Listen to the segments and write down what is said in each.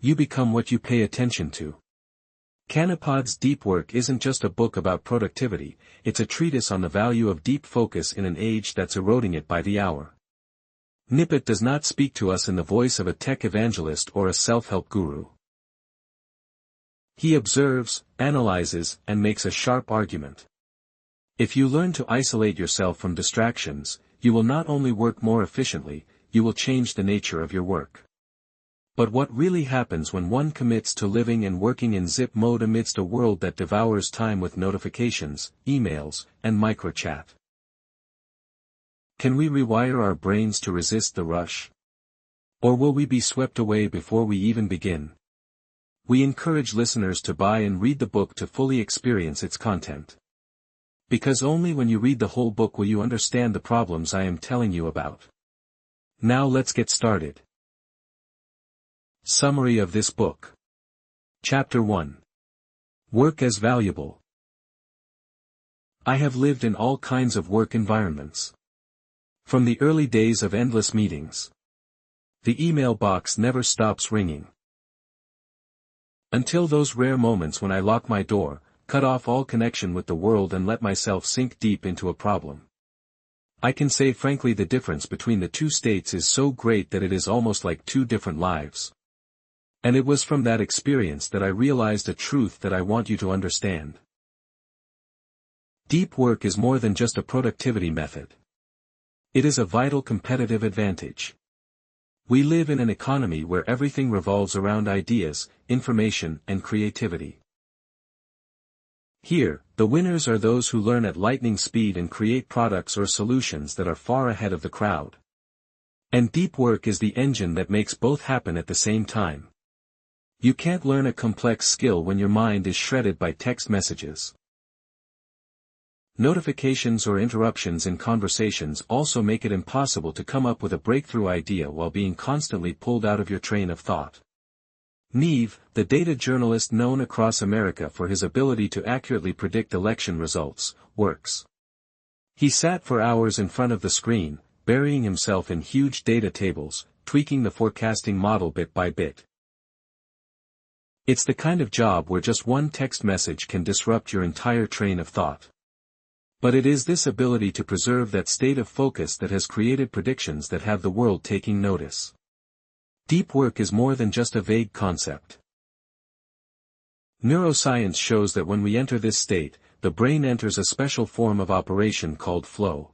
You become what you pay attention to. Cal Newport's Deep Work isn't just a book about productivity, it's a treatise on the value of deep focus in an age that's eroding it by the hour. Newport does not speak to us in the voice of a tech evangelist or a self-help guru. He observes, analyzes, and makes a sharp argument. If you learn to isolate yourself from distractions, you will not only work more efficiently, you will change the nature of your work. But what really happens when one commits to living and working in zip mode amidst a world that devours time with notifications, emails, and microchat? Can we rewire our brains to resist the rush? Or will we be swept away before we even begin? We encourage listeners to buy and read the book to fully experience its content. Because only when you read the whole book will you understand the problems I am telling you about. Now let's get started. Summary of this book. Chapter 1. Work as valuable. I have lived in all kinds of work environments. From the early days of endless meetings. The email box never stops ringing. Until those rare moments when I lock my door, cut off all connection with the world and let myself sink deep into a problem. I can say frankly the difference between the two states is so great that it is almost like two different lives. And it was from that experience that I realized a truth that I want you to understand. Deep work is more than just a productivity method. It is a vital competitive advantage. We live in an economy where everything revolves around ideas, information, and creativity. Here, the winners are those who learn at lightning speed and create products or solutions that are far ahead of the crowd. And deep work is the engine that makes both happen at the same time. You can't learn a complex skill when your mind is shredded by text messages. Notifications or interruptions in conversations also make it impossible to come up with a breakthrough idea while being constantly pulled out of your train of thought. Neve, the data journalist known across America for his ability to accurately predict election results, works. He sat for hours in front of the screen, burying himself in huge data tables, tweaking the forecasting model bit by bit. It's the kind of job where just one text message can disrupt your entire train of thought. But it is this ability to preserve that state of focus that has created predictions that have the world taking notice. Deep work is more than just a vague concept. Neuroscience shows that when we enter this state, the brain enters a special form of operation called flow.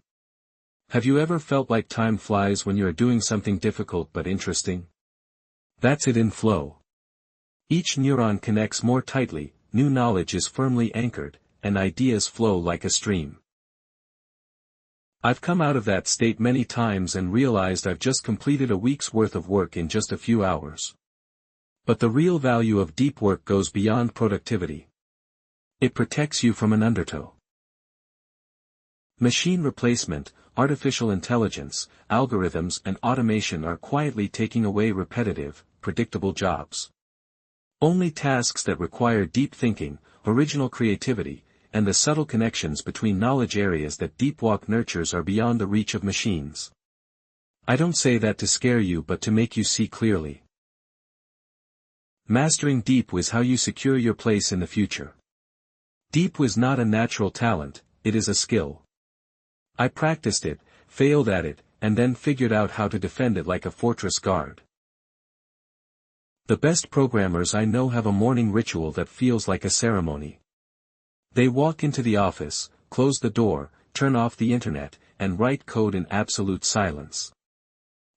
Have you ever felt like time flies when you are doing something difficult but interesting? That's it in flow. Each neuron connects more tightly, new knowledge is firmly anchored, and ideas flow like a stream. I've come out of that state many times and realized I've just completed a week's worth of work in just a few hours. But the real value of deep work goes beyond productivity. It protects you from an undertow. Machine replacement, artificial intelligence, algorithms and automation are quietly taking away repetitive, predictable jobs. Only tasks that require deep thinking, original creativity, and the subtle connections between knowledge areas that deep work nurtures are beyond the reach of machines. I don't say that to scare you but to make you see clearly. Mastering deep was how you secure your place in the future. Deep was not a natural talent, it is a skill. I practiced it, failed at it, and then figured out how to defend it like a fortress guard. The best programmers I know have a morning ritual that feels like a ceremony. They walk into the office, close the door, turn off the internet, and write code in absolute silence.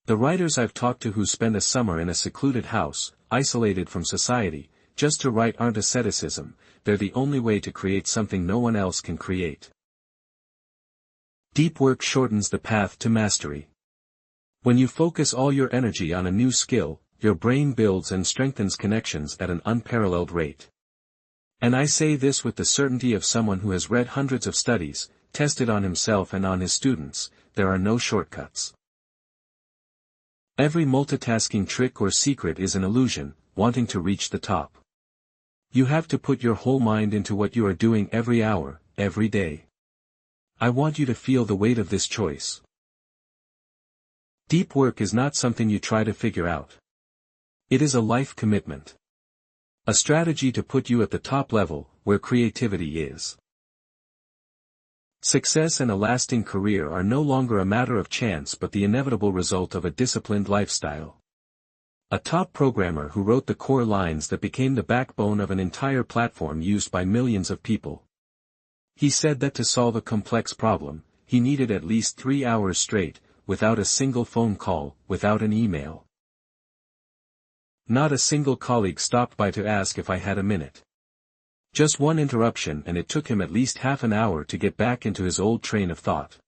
The writers I've talked to who spend a summer in a secluded house, isolated from society, just to write aren't asceticism, they're the only way to create something no one else can create. Deep work shortens the path to mastery. When you focus all your energy on a new skill, your brain builds and strengthens connections at an unparalleled rate. And I say this with the certainty of someone who has read hundreds of studies, tested on himself and on his students, there are no shortcuts. Every multitasking trick or secret is an illusion, wanting to reach the top. You have to put your whole mind into what you are doing every hour, every day. I want you to feel the weight of this choice. Deep work is not something you try to figure out. It is a life commitment. A strategy to put you at the top level, where creativity is. Success and a lasting career are no longer a matter of chance but the inevitable result of a disciplined lifestyle. A top programmer who wrote the core lines that became the backbone of an entire platform used by millions of people. He said that to solve a complex problem, he needed at least 3 hours straight, without a single phone call, without an email. Not a single colleague stopped by to ask if I had a minute. Just one interruption and it took him at least half an hour to get back into his old train of thought.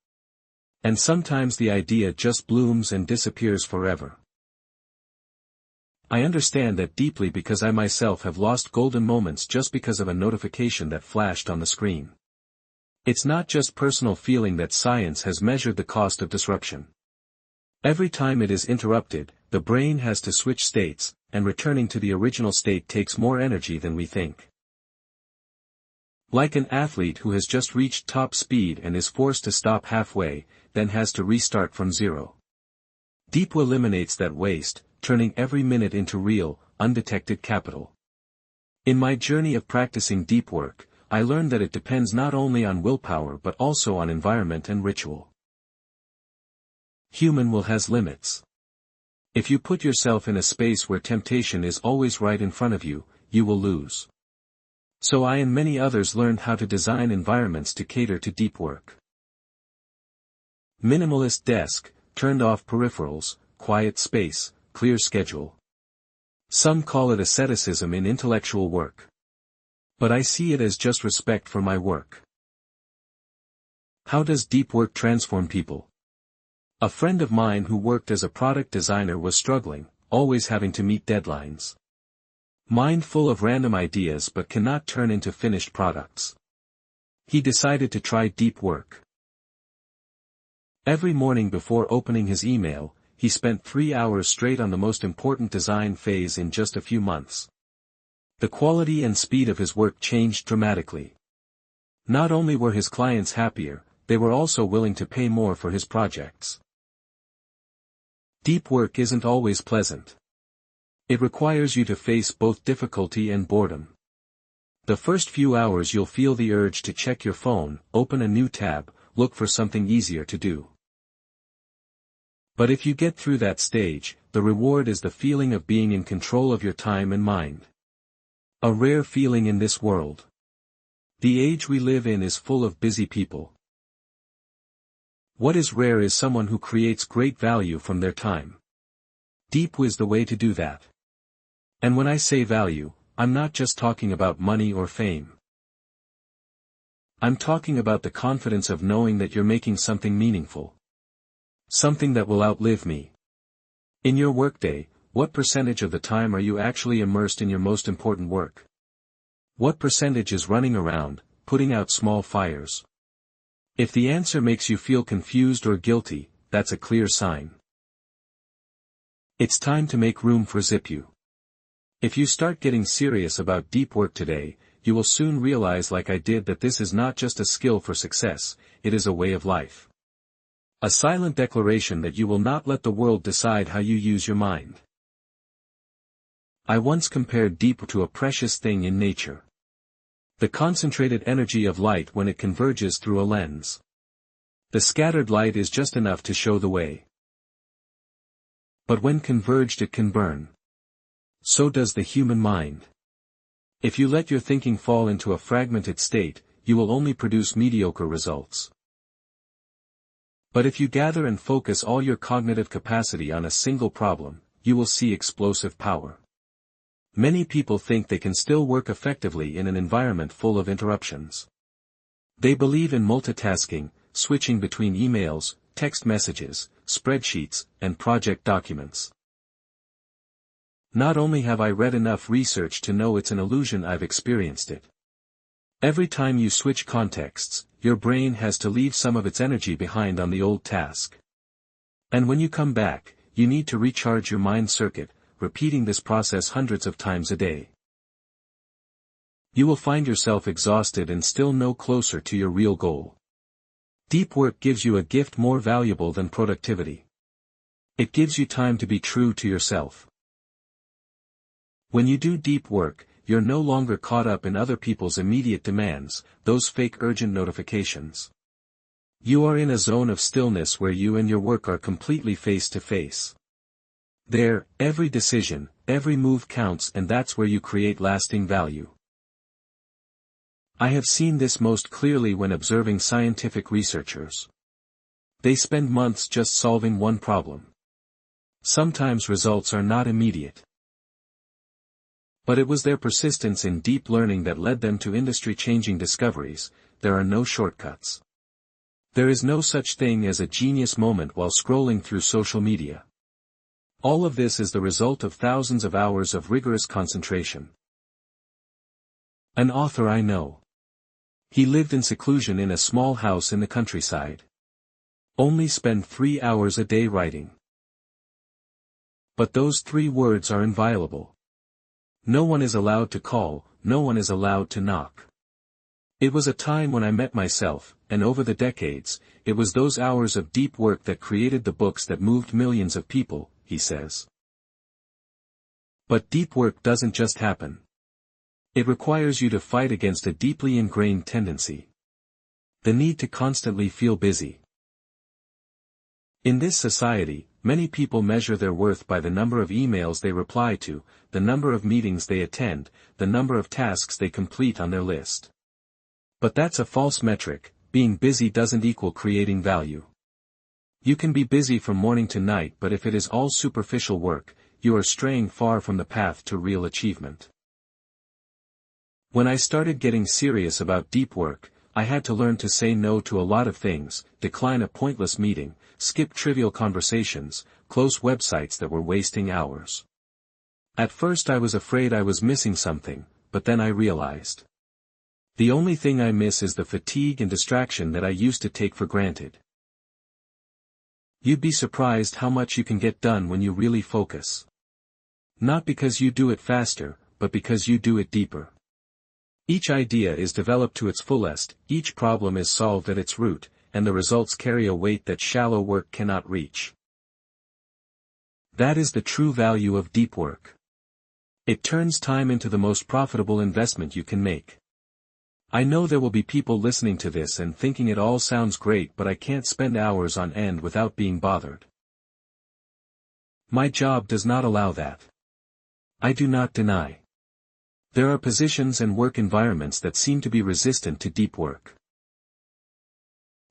And sometimes the idea just blooms and disappears forever. I understand that deeply because I myself have lost golden moments just because of a notification that flashed on the screen. It's not just personal feeling that science has measured the cost of disruption. Every time it is interrupted, the brain has to switch states, and returning to the original state takes more energy than we think. Like an athlete who has just reached top speed and is forced to stop halfway, then has to restart from zero. Deep eliminates that waste, turning every minute into real, undetected capital. In my journey of practicing deep work, I learned that it depends not only on willpower but also on environment and ritual. Human will has limits. If you put yourself in a space where temptation is always right in front of you, you will lose. So I and many others learned how to design environments to cater to deep work. Minimalist desk, turned off peripherals, quiet space, clear schedule. Some call it asceticism in intellectual work. But I see it as just respect for my work. How does deep work transform people? A friend of mine who worked as a product designer was struggling, always having to meet deadlines. Mind full of random ideas but cannot turn into finished products. He decided to try deep work. Every morning before opening his email, he spent 3 hours straight on the most important design phase in just a few months. The quality and speed of his work changed dramatically. Not only were his clients happier, they were also willing to pay more for his projects. Deep work isn't always pleasant. It requires you to face both difficulty and boredom. The first few hours you'll feel the urge to check your phone, open a new tab, look for something easier to do. But if you get through that stage, the reward is the feeling of being in control of your time and mind. A rare feeling in this world. The age we live in is full of busy people. What is rare is someone who creates great value from their time. Deep is the way to do that. And when I say value, I'm not just talking about money or fame. I'm talking about the confidence of knowing that you're making something meaningful. Something that will outlive me. In your workday, what percentage of the time are you actually immersed in your most important work? What percentage is running around, putting out small fires? If the answer makes you feel confused or guilty, that's a clear sign. It's time to make room for Zipu. If you start getting serious about deep work today, you will soon realize like I did that this is not just a skill for success, it is a way of life. A silent declaration that you will not let the world decide how you use your mind. I once compared deep to a precious thing in nature. The concentrated energy of light when it converges through a lens. The scattered light is just enough to show the way. But when converged it can burn. So does the human mind. If you let your thinking fall into a fragmented state, you will only produce mediocre results. But if you gather and focus all your cognitive capacity on a single problem, you will see explosive power. Many people think they can still work effectively in an environment full of interruptions. They believe in multitasking, switching between emails, text messages, spreadsheets, and project documents. Not only have I read enough research to know it's an illusion, I've experienced it. Every time you switch contexts, your brain has to leave some of its energy behind on the old task. And when you come back, you need to recharge your mind circuit, repeating this process hundreds of times a day. You will find yourself exhausted and still no closer to your real goal. Deep work gives you a gift more valuable than productivity. It gives you time to be true to yourself. When you do deep work, you're no longer caught up in other people's immediate demands, those fake urgent notifications. You are in a zone of stillness where you and your work are completely face to face. There, every decision, every move counts, and that's where you create lasting value. I have seen this most clearly when observing scientific researchers. They spend months just solving one problem. Sometimes results are not immediate. But it was their persistence in deep learning that led them to industry-changing discoveries. There are no shortcuts. There is no such thing as a genius moment while scrolling through social media. All of this is the result of thousands of hours of rigorous concentration. An author I know. He lived in seclusion in a small house in the countryside. Only spend 3 hours a day writing. But those 3 words are inviolable. No one is allowed to call, no one is allowed to knock. It was a time when I met myself, and over the decades, it was those hours of deep work that created the books that moved millions of people, he says. But deep work doesn't just happen. It requires you to fight against a deeply ingrained tendency. The need to constantly feel busy. In this society, many people measure their worth by the number of emails they reply to, the number of meetings they attend, the number of tasks they complete on their list. But that's a false metric. Being busy doesn't equal creating value. You can be busy from morning to night, but if it is all superficial work, you are straying far from the path to real achievement. When I started getting serious about deep work, I had to learn to say no to a lot of things, decline a pointless meeting, skip trivial conversations, close websites that were wasting hours. At first I was afraid I was missing something, but then I realized. The only thing I miss is the fatigue and distraction that I used to take for granted. You'd be surprised how much you can get done when you really focus. Not because you do it faster, but because you do it deeper. Each idea is developed to its fullest, each problem is solved at its root, and the results carry a weight that shallow work cannot reach. That is the true value of deep work. It turns time into the most profitable investment you can make. I know there will be people listening to this and thinking it all sounds great, but I can't spend hours on end without being bothered. My job does not allow that. I do not deny. There are positions and work environments that seem to be resistant to deep work.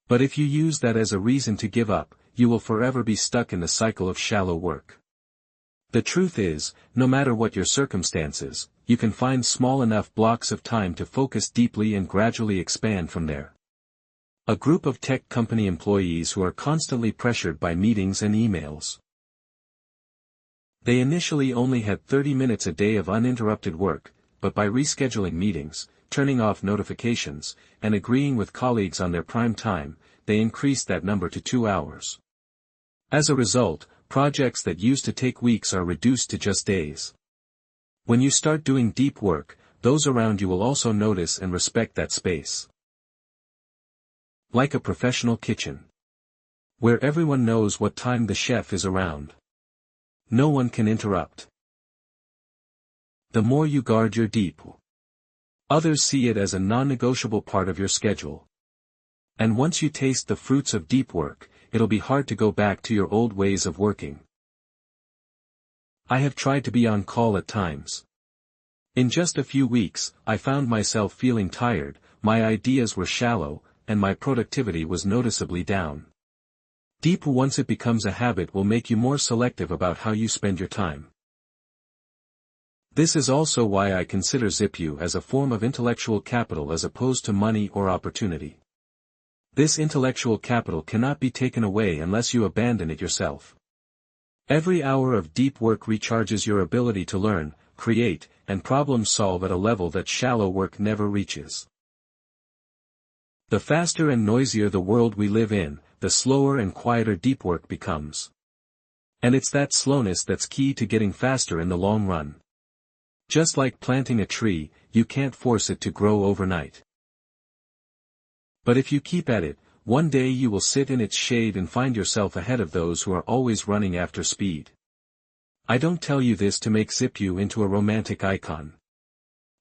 But if you use that as a reason to give up, you will forever be stuck in the cycle of shallow work. The truth is, no matter what your circumstances, you can find small enough blocks of time to focus deeply and gradually expand from there. A group of tech company employees who are constantly pressured by meetings and emails. They initially only had 30 minutes a day of uninterrupted work, but by rescheduling meetings, turning off notifications, and agreeing with colleagues on their prime time, they increased that number to 2 hours. As a result, projects that used to take weeks are reduced to just days. When you start doing deep work, those around you will also notice and respect that space. Like a professional kitchen, where everyone knows what time the chef is around. No one can interrupt. The more you guard your deep, others see it as a non-negotiable part of your schedule. And once you taste the fruits of deep work, it'll be hard to go back to your old ways of working. I have tried to be on call at times. In just a few weeks, I found myself feeling tired, my ideas were shallow, and my productivity was noticeably down. Deep, once it becomes a habit, will make you more selective about how you spend your time. This is also why I consider ZipU as a form of intellectual capital as opposed to money or opportunity. This intellectual capital cannot be taken away unless you abandon it yourself. Every hour of deep work recharges your ability to learn, create, and problem solve at a level that shallow work never reaches. The faster and noisier the world we live in, the slower and quieter deep work becomes. And it's that slowness that's key to getting faster in the long run. Just like planting a tree, you can't force it to grow overnight. But if you keep at it, one day you will sit in its shade and find yourself ahead of those who are always running after speed. I don't tell you this to make Zip you into a romantic icon.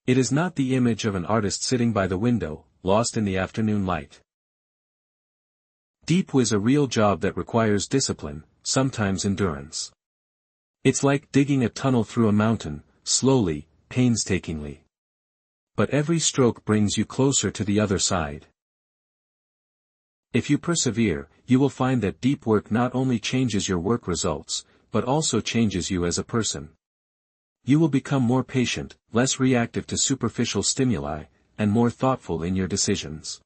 It is not the image of an artist sitting by the window, lost in the afternoon light. Deep is a real job that requires discipline, sometimes endurance. It's like digging a tunnel through a mountain, slowly, painstakingly. But every stroke brings you closer to the other side. If you persevere, you will find that deep work not only changes your work results, but also changes you as a person. You will become more patient, less reactive to superficial stimuli, and more thoughtful in your decisions.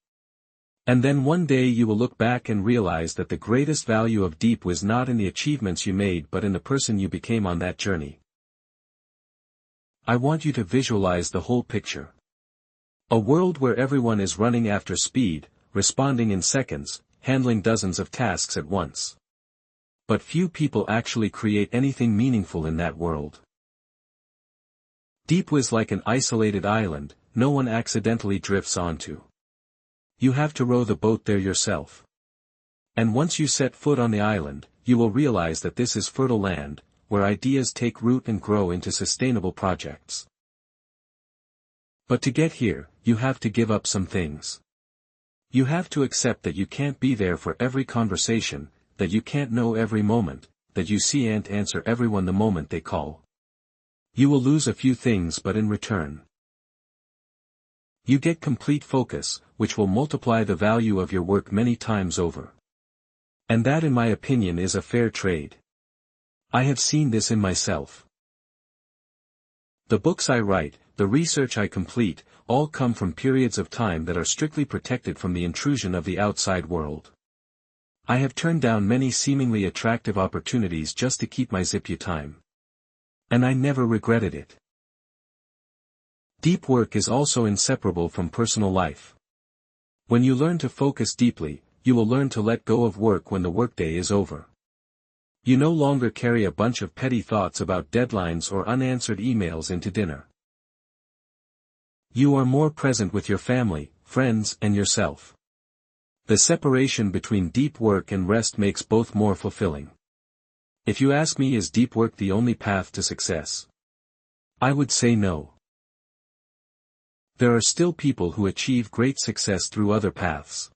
And then one day you will look back and realize that the greatest value of deep was not in the achievements you made but in the person you became on that journey. I want you to visualize the whole picture. A world where everyone is running after speed, responding in seconds, handling dozens of tasks at once. But few people actually create anything meaningful in that world. Deep was like an isolated island, no one accidentally drifts onto. You have to row the boat there yourself. And once you set foot on the island, you will realize that this is fertile land, where ideas take root and grow into sustainable projects. But to get here, you have to give up some things. You have to accept that you can't be there for every conversation, that you can't know every moment, that you can't answer everyone the moment they call. You will lose a few things, but in return, you get complete focus, which will multiply the value of your work many times over. And that, in my opinion, is a fair trade. I have seen this in myself. The books I write, the research I complete, all come from periods of time that are strictly protected from the intrusion of the outside world. I have turned down many seemingly attractive opportunities just to keep my Zip time. And I never regretted it. Deep work is also inseparable from personal life. When you learn to focus deeply, you will learn to let go of work when the workday is over. You no longer carry a bunch of petty thoughts about deadlines or unanswered emails into dinner. You are more present with your family, friends, and yourself. The separation between deep work and rest makes both more fulfilling. If you ask me, is deep work the only path to success? I would say no. There are still people who achieve great success through other paths.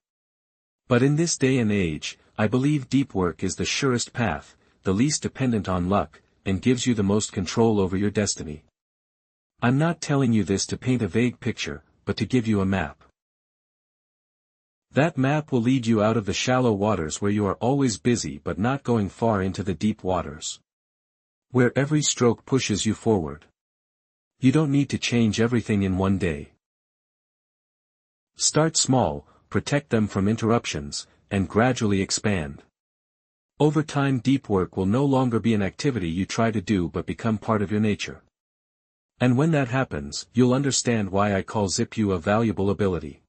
But in this day and age, I believe deep work is the surest path, the least dependent on luck, and gives you the most control over your destiny. I'm not telling you this to paint a vague picture, but to give you a map. That map will lead you out of the shallow waters where you are always busy but not going far into the deep waters, where every stroke pushes you forward. You don't need to change everything in one day. Start small, protect them from interruptions, and gradually expand. Over time, deep work will no longer be an activity you try to do but become part of your nature. And when that happens, you'll understand why I call Zip a valuable ability.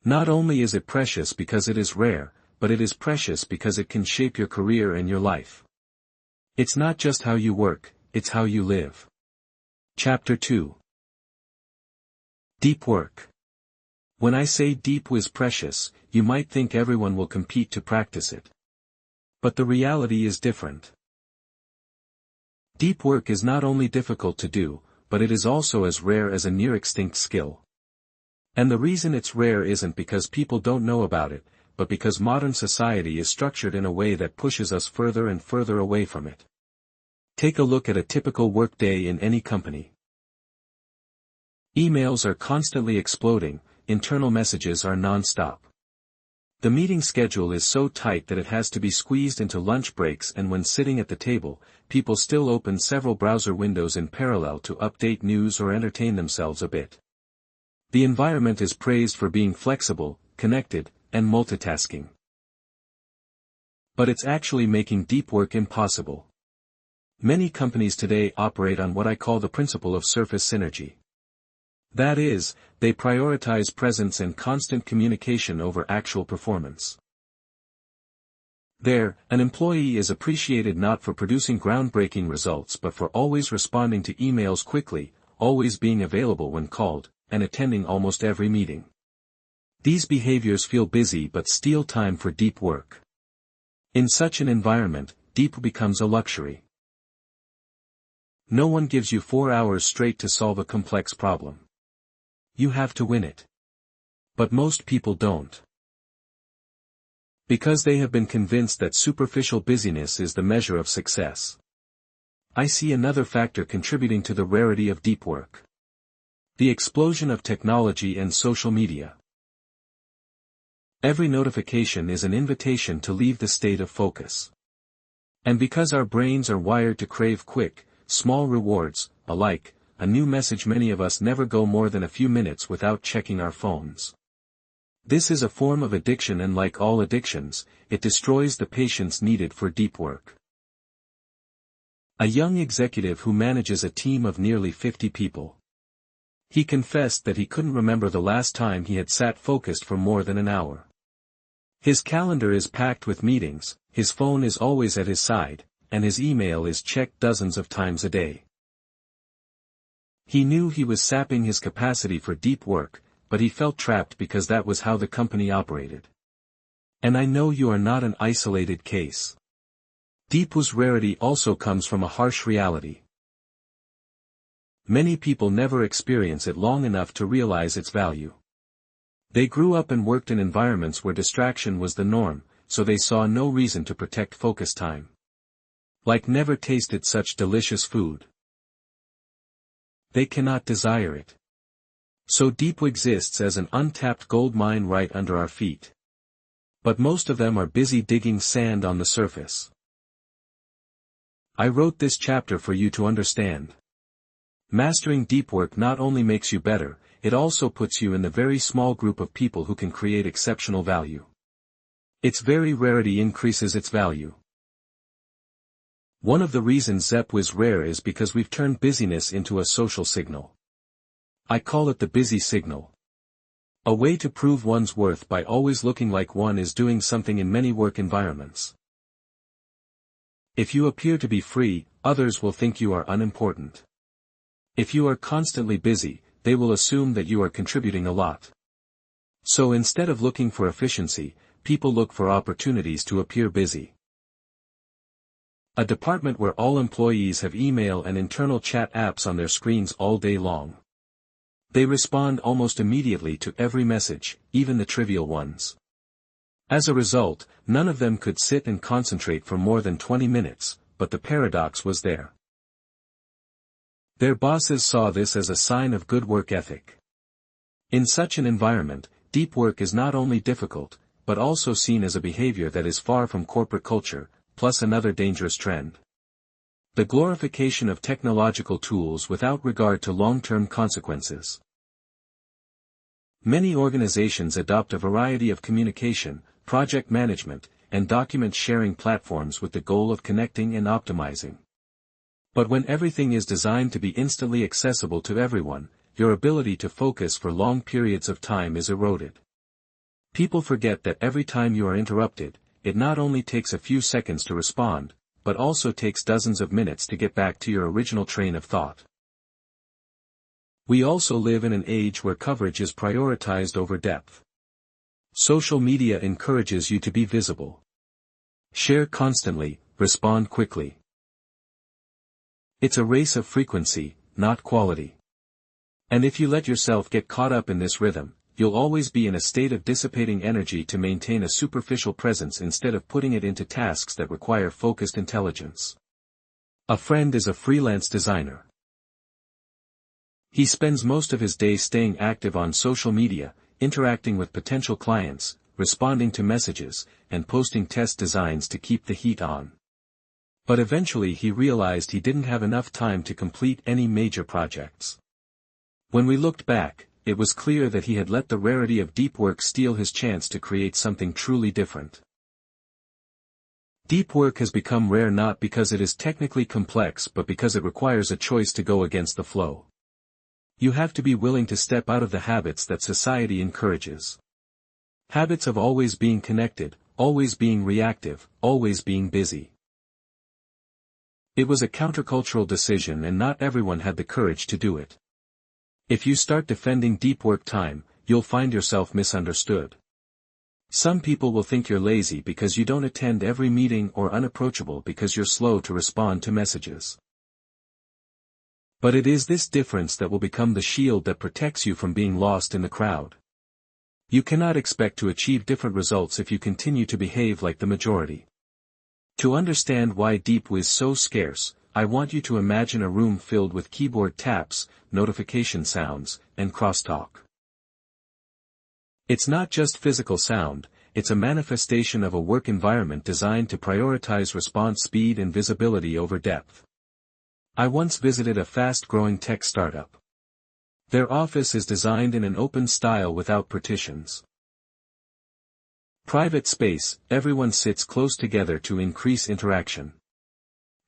Not only is it precious because it is rare, but it is precious because it can shape your career and your life. It's not just how you work, it's how you live. Chapter 2. Deep work. When I say deep is precious, you might think everyone will compete to practice it. But the reality is different. Deep work is not only difficult to do, but it is also as rare as a near-extinct skill. And the reason it's rare isn't because people don't know about it, but because modern society is structured in a way that pushes us further and further away from it. Take a look at a typical workday in any company. Emails are constantly exploding, internal messages are non-stop. The meeting schedule is so tight that it has to be squeezed into lunch breaks, and when sitting at the table, people still open several browser windows in parallel to update news or entertain themselves a bit. The environment is praised for being flexible, connected, and multitasking. But it's actually making deep work impossible. Many companies today operate on what I call the principle of surface synergy. That is, they prioritize presence and constant communication over actual performance. There, an employee is appreciated not for producing groundbreaking results but for always responding to emails quickly, always being available when called, and attending almost every meeting. These behaviors feel busy but steal time for deep work. In such an environment, deep becomes a luxury. No one gives you 4 hours straight to solve a complex problem. You have to win it. But most people don't. Because they have been convinced that superficial busyness is the measure of success. I see another factor contributing to the rarity of deep work. The explosion of technology and social media. Every notification is an invitation to leave the state of focus. And because our brains are wired to crave quick, small rewards, a like, a new message, many of us never go more than a few minutes without checking our phones. This is a form of addiction, and like all addictions, it destroys the patience needed for deep work. A young executive who manages a team of nearly 50 people. He confessed that he couldn't remember the last time he had sat focused for more than an hour. His calendar is packed with meetings, his phone is always at his side, and his email is checked dozens of times a day. He knew he was sapping his capacity for deep work, but he felt trapped because that was how the company operated. And I know you are not an isolated case. Deep's rarity also comes from a harsh reality. Many people never experience it long enough to realize its value. They grew up and worked in environments where distraction was the norm, so they saw no reason to protect focus time. Like never tasted such delicious food. They cannot desire it. So deep exists as an untapped gold mine right under our feet. But most of them are busy digging sand on the surface. I wrote this chapter for you to understand. Mastering deep work not only makes you better, it also puts you in the very small group of people who can create exceptional value. Its very rarity increases its value. One of the reasons Zep is rare is because we've turned busyness into a social signal. I call it the busy signal. A way to prove one's worth by always looking like one is doing something in many work environments. If you appear to be free, others will think you are unimportant. If you are constantly busy, they will assume that you are contributing a lot. So instead of looking for efficiency, people look for opportunities to appear busy. A department where all employees have email and internal chat apps on their screens all day long. They respond almost immediately to every message, even the trivial ones. As a result, none of them could sit and concentrate for more than 20 minutes, but the paradox was there. Their bosses saw this as a sign of good work ethic. In such an environment, deep work is not only difficult, but also seen as a behavior that is far from corporate culture, plus another dangerous trend. The glorification of technological tools without regard to long-term consequences. Many organizations adopt a variety of communication, project management, and document sharing platforms with the goal of connecting and optimizing. But when everything is designed to be instantly accessible to everyone, your ability to focus for long periods of time is eroded. People forget that every time you are interrupted, it not only takes a few seconds to respond, but also takes dozens of minutes to get back to your original train of thought. We also live in an age where coverage is prioritized over depth. Social media encourages you to be visible. Share constantly, respond quickly. It's a race of frequency, not quality. And if you let yourself get caught up in this rhythm, you'll always be in a state of dissipating energy to maintain a superficial presence instead of putting it into tasks that require focused intelligence. A friend is a freelance designer. He spends most of his day staying active on social media, interacting with potential clients, responding to messages, and posting test designs to keep the heat on. But eventually he realized he didn't have enough time to complete any major projects. When we looked back, it was clear that he had let the rarity of deep work steal his chance to create something truly different. Deep work has become rare not because it is technically complex but because it requires a choice to go against the flow. You have to be willing to step out of the habits that society encourages. Habits of always being connected, always being reactive, always being busy. It was a countercultural decision and not everyone had the courage to do it. If you start defending deep work time, you'll find yourself misunderstood. Some people will think you're lazy because you don't attend every meeting or unapproachable because you're slow to respond to messages. But it is this difference that will become the shield that protects you from being lost in the crowd. You cannot expect to achieve different results if you continue to behave like the majority. To understand why deep is so scarce, I want you to imagine a room filled with keyboard taps, notification sounds, and crosstalk. It's not just physical sound, it's a manifestation of a work environment designed to prioritize response speed and visibility over depth. I once visited a fast-growing tech startup. Their office is designed in an open style without partitions. Private space, everyone sits close together to increase interaction.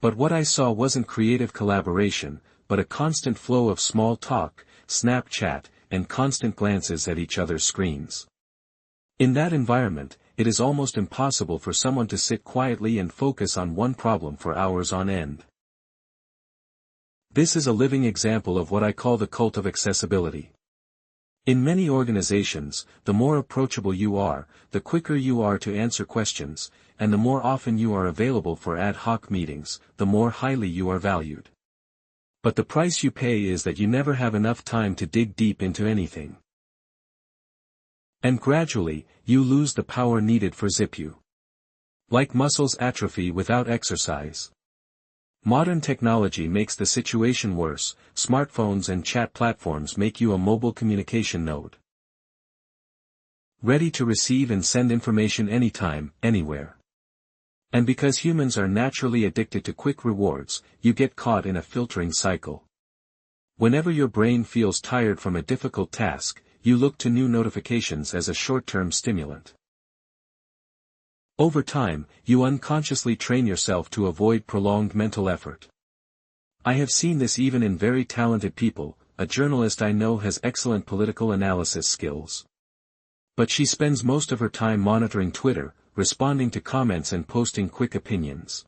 But what I saw wasn't creative collaboration, but a constant flow of small talk, Snapchat, and constant glances at each other's screens. In that environment, it is almost impossible for someone to sit quietly and focus on one problem for hours on end. This is a living example of what I call the cult of accessibility. In many organizations, the more approachable you are, the quicker you are to answer questions, and the more often you are available for ad hoc meetings, the more highly you are valued. But the price you pay is that you never have enough time to dig deep into anything. And gradually, you lose the power needed for you. Like muscles atrophy without exercise. Modern technology makes the situation worse. Smartphones and chat platforms make you a mobile communication node. Ready to receive and send information anytime, anywhere. And because humans are naturally addicted to quick rewards, you get caught in a filtering cycle. Whenever your brain feels tired from a difficult task, you look to new notifications as a short-term stimulant. Over time, you unconsciously train yourself to avoid prolonged mental effort. I have seen this even in very talented people. A journalist I know has excellent political analysis skills. But she spends most of her time monitoring Twitter, responding to comments and posting quick opinions.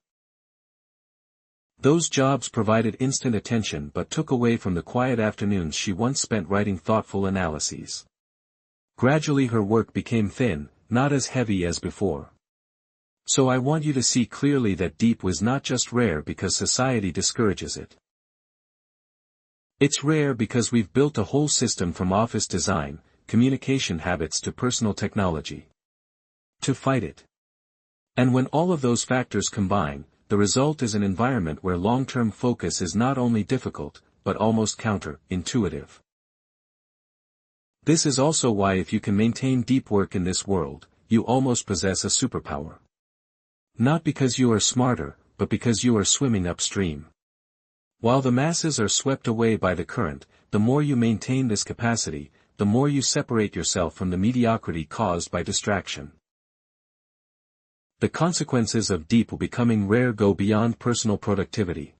Those jobs provided instant attention but took away from the quiet afternoons she once spent writing thoughtful analyses. Gradually her work became thin, not as heavy as before. So I want you to see clearly that deep was not just rare because society discourages it. It's rare because we've built a whole system from office design, communication habits to personal technology to fight it. And when all of those factors combine, the result is an environment where long-term focus is not only difficult, but almost counter-intuitive. This is also why if you can maintain deep work in this world, you almost possess a superpower. Not because you are smarter, but because you are swimming upstream. While the masses are swept away by the current, the more you maintain this capacity, the more you separate yourself from the mediocrity caused by distraction. The consequences of deep becoming rare go beyond personal productivity.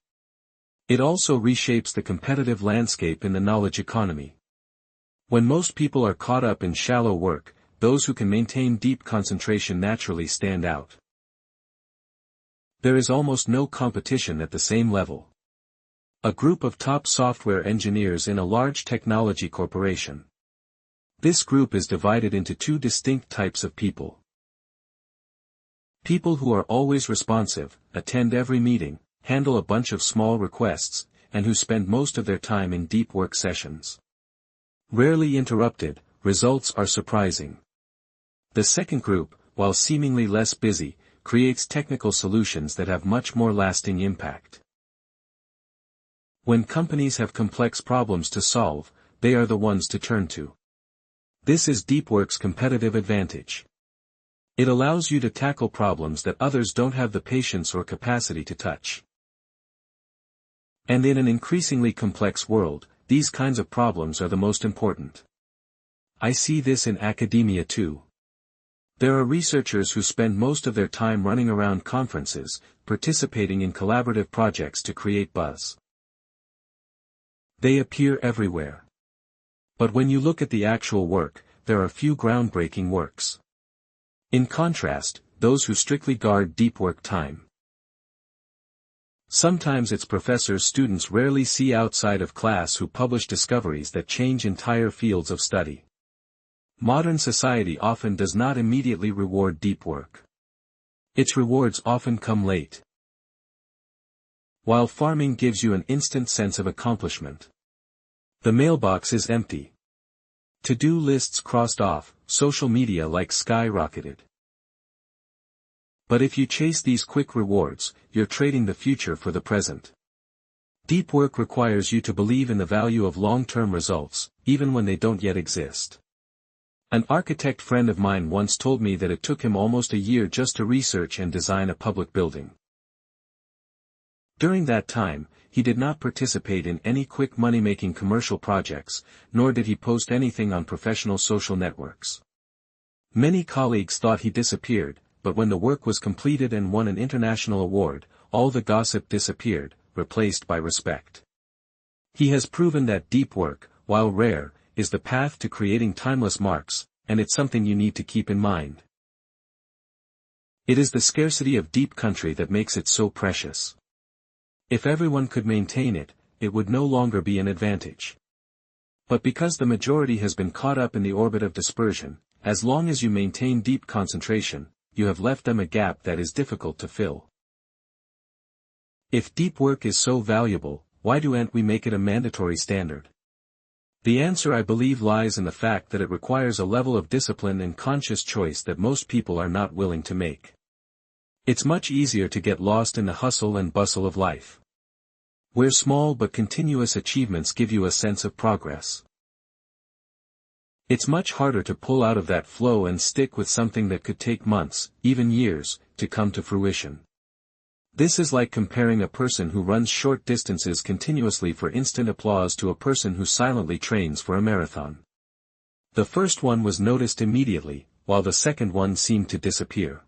It also reshapes the competitive landscape in the knowledge economy. When most people are caught up in shallow work, those who can maintain deep concentration naturally stand out. There is almost no competition at the same level. A group of top software engineers in a large technology corporation. This group is divided into two distinct types of people. People who are always responsive, attend every meeting, handle a bunch of small requests, and who spend most of their time in deep work sessions. Rarely interrupted, results are surprising. The second group, while seemingly less busy, creates technical solutions that have much more lasting impact. When companies have complex problems to solve, they are the ones to turn to. This is deep work's competitive advantage. It allows you to tackle problems that others don't have the patience or capacity to touch. And in an increasingly complex world, these kinds of problems are the most important. I see this in academia too. There are researchers who spend most of their time running around conferences, participating in collaborative projects to create buzz. They appear everywhere. But when you look at the actual work, there are few groundbreaking works. In contrast, those who strictly guard deep work time. Sometimes it's professors students rarely see outside of class who publish discoveries that change entire fields of study. Modern society often does not immediately reward deep work. Its rewards often come late. while farming gives you an instant sense of accomplishment. The mailbox is empty. To-do lists crossed off, social media likes skyrocketed. But if you chase these quick rewards, you're trading the future for the present. Deep work requires you to believe in the value of long-term results, even when they don't yet exist. An architect friend of mine once told me that it took him almost a year just to research and design a public building. During that time, he did not participate in any quick money-making commercial projects, nor did he post anything on professional social networks. Many colleagues thought he disappeared, but when the work was completed and won an international award, all the gossip disappeared, replaced by respect. He has proven that deep work, while rare, is the path to creating timeless marks, and it's something you need to keep in mind. It is the scarcity of deep country that makes it so precious. If everyone could maintain it, it would no longer be an advantage. But because the majority has been caught up in the orbit of dispersion, as long as you maintain deep concentration, you have left them a gap that is difficult to fill. If deep work is so valuable, why don't we make it a mandatory standard? The answer I believe lies in the fact that it requires a level of discipline and conscious choice that most people are not willing to make. It's much easier to get lost in the hustle and bustle of life, where small but continuous achievements give you a sense of progress. It's much harder to pull out of that flow and stick with something that could take months, even years, to come to fruition. This is like comparing a person who runs short distances continuously for instant applause to a person who silently trains for a marathon. The first one was noticed immediately, while the second one seemed to disappear.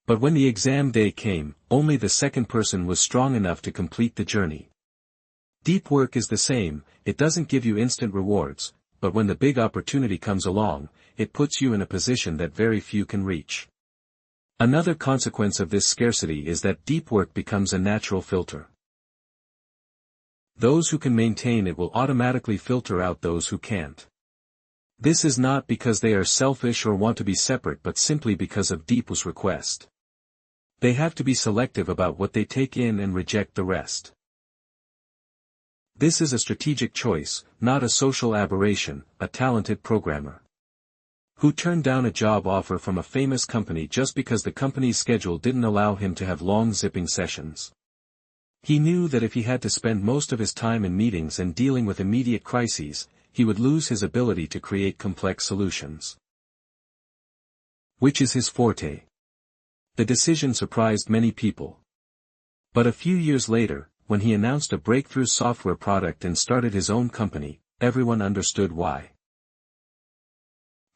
But when the exam day came, only the second person was strong enough to complete the journey. Deep work is the same, it doesn't give you instant rewards, but when the big opportunity comes along, it puts you in a position that very few can reach. Another consequence of this scarcity is that deep work becomes a natural filter. Those who can maintain it will automatically filter out those who can't. This is not because they are selfish or want to be separate but simply because of deep's request. They have to be selective about what they take in and reject the rest. This is a strategic choice, not a social aberration. A talented programmer who turned down a job offer from a famous company just because the company's schedule didn't allow him to have long zipping sessions. He knew that if he had to spend most of his time in meetings and dealing with immediate crises, he would lose his ability to create complex solutions, which is his forte. The decision surprised many people. But a few years later, when he announced a breakthrough software product and started his own company, everyone understood why.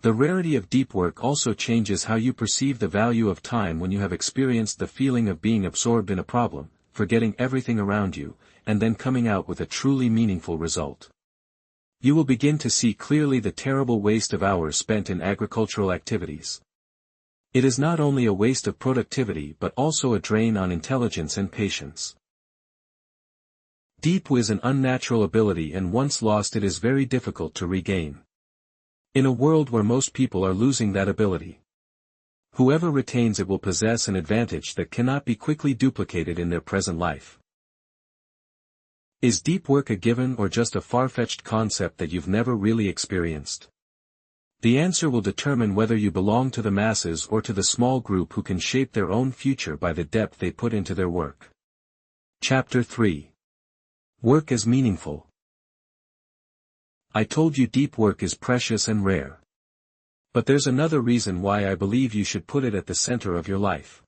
The rarity of deep work also changes how you perceive the value of time when you have experienced the feeling of being absorbed in a problem, forgetting everything around you, and then coming out with a truly meaningful result. You will begin to see clearly the terrible waste of hours spent in agricultural activities. It is not only a waste of productivity but also a drain on intelligence and patience. Deep is an unnatural ability and once lost it is very difficult to regain. In a world where most people are losing that ability, whoever retains it will possess an advantage that cannot be quickly duplicated in their present life. Is deep work a given or just a far-fetched concept that you've never really experienced? The answer will determine whether you belong to the masses or to the small group who can shape their own future by the depth they put into their work. Chapter 3. Work as meaningful. I told you deep work is precious and rare. But there's another reason why I believe you should put it at the center of your life.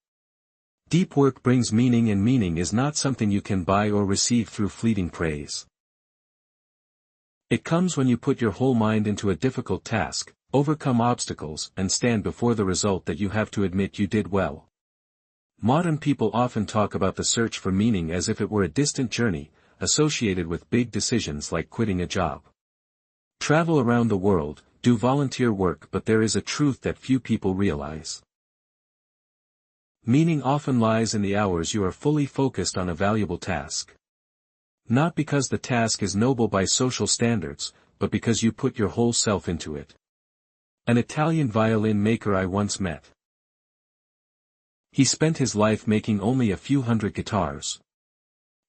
Deep work brings meaning, and meaning is not something you can buy or receive through fleeting praise. It comes when you put your whole mind into a difficult task, overcome obstacles, and stand before the result that you have to admit you did well. Modern people often talk about the search for meaning as if it were a distant journey, associated with big decisions like quitting a job. Travel around the world, do volunteer work, but there is a truth that few people realize. Meaning often lies in the hours you are fully focused on a valuable task. Not because the task is noble by social standards, but because you put your whole self into it. An Italian violin maker I once met. He spent his life making only a few hundred guitars.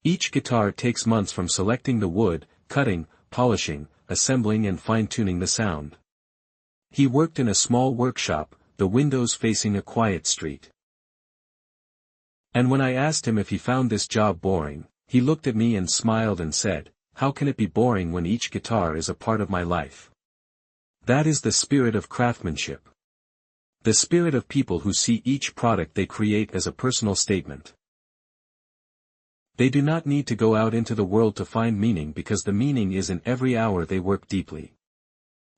Each guitar takes months from selecting the wood, cutting, polishing, assembling and fine-tuning the sound. He worked in a small workshop, the windows facing a quiet street. And when I asked him if he found this job boring, he looked at me and smiled and said, "How can it be boring when each guitar is a part of my life?" That is the spirit of craftsmanship. The spirit of people who see each product they create as a personal statement. They do not need to go out into the world to find meaning because the meaning is in every hour they work deeply.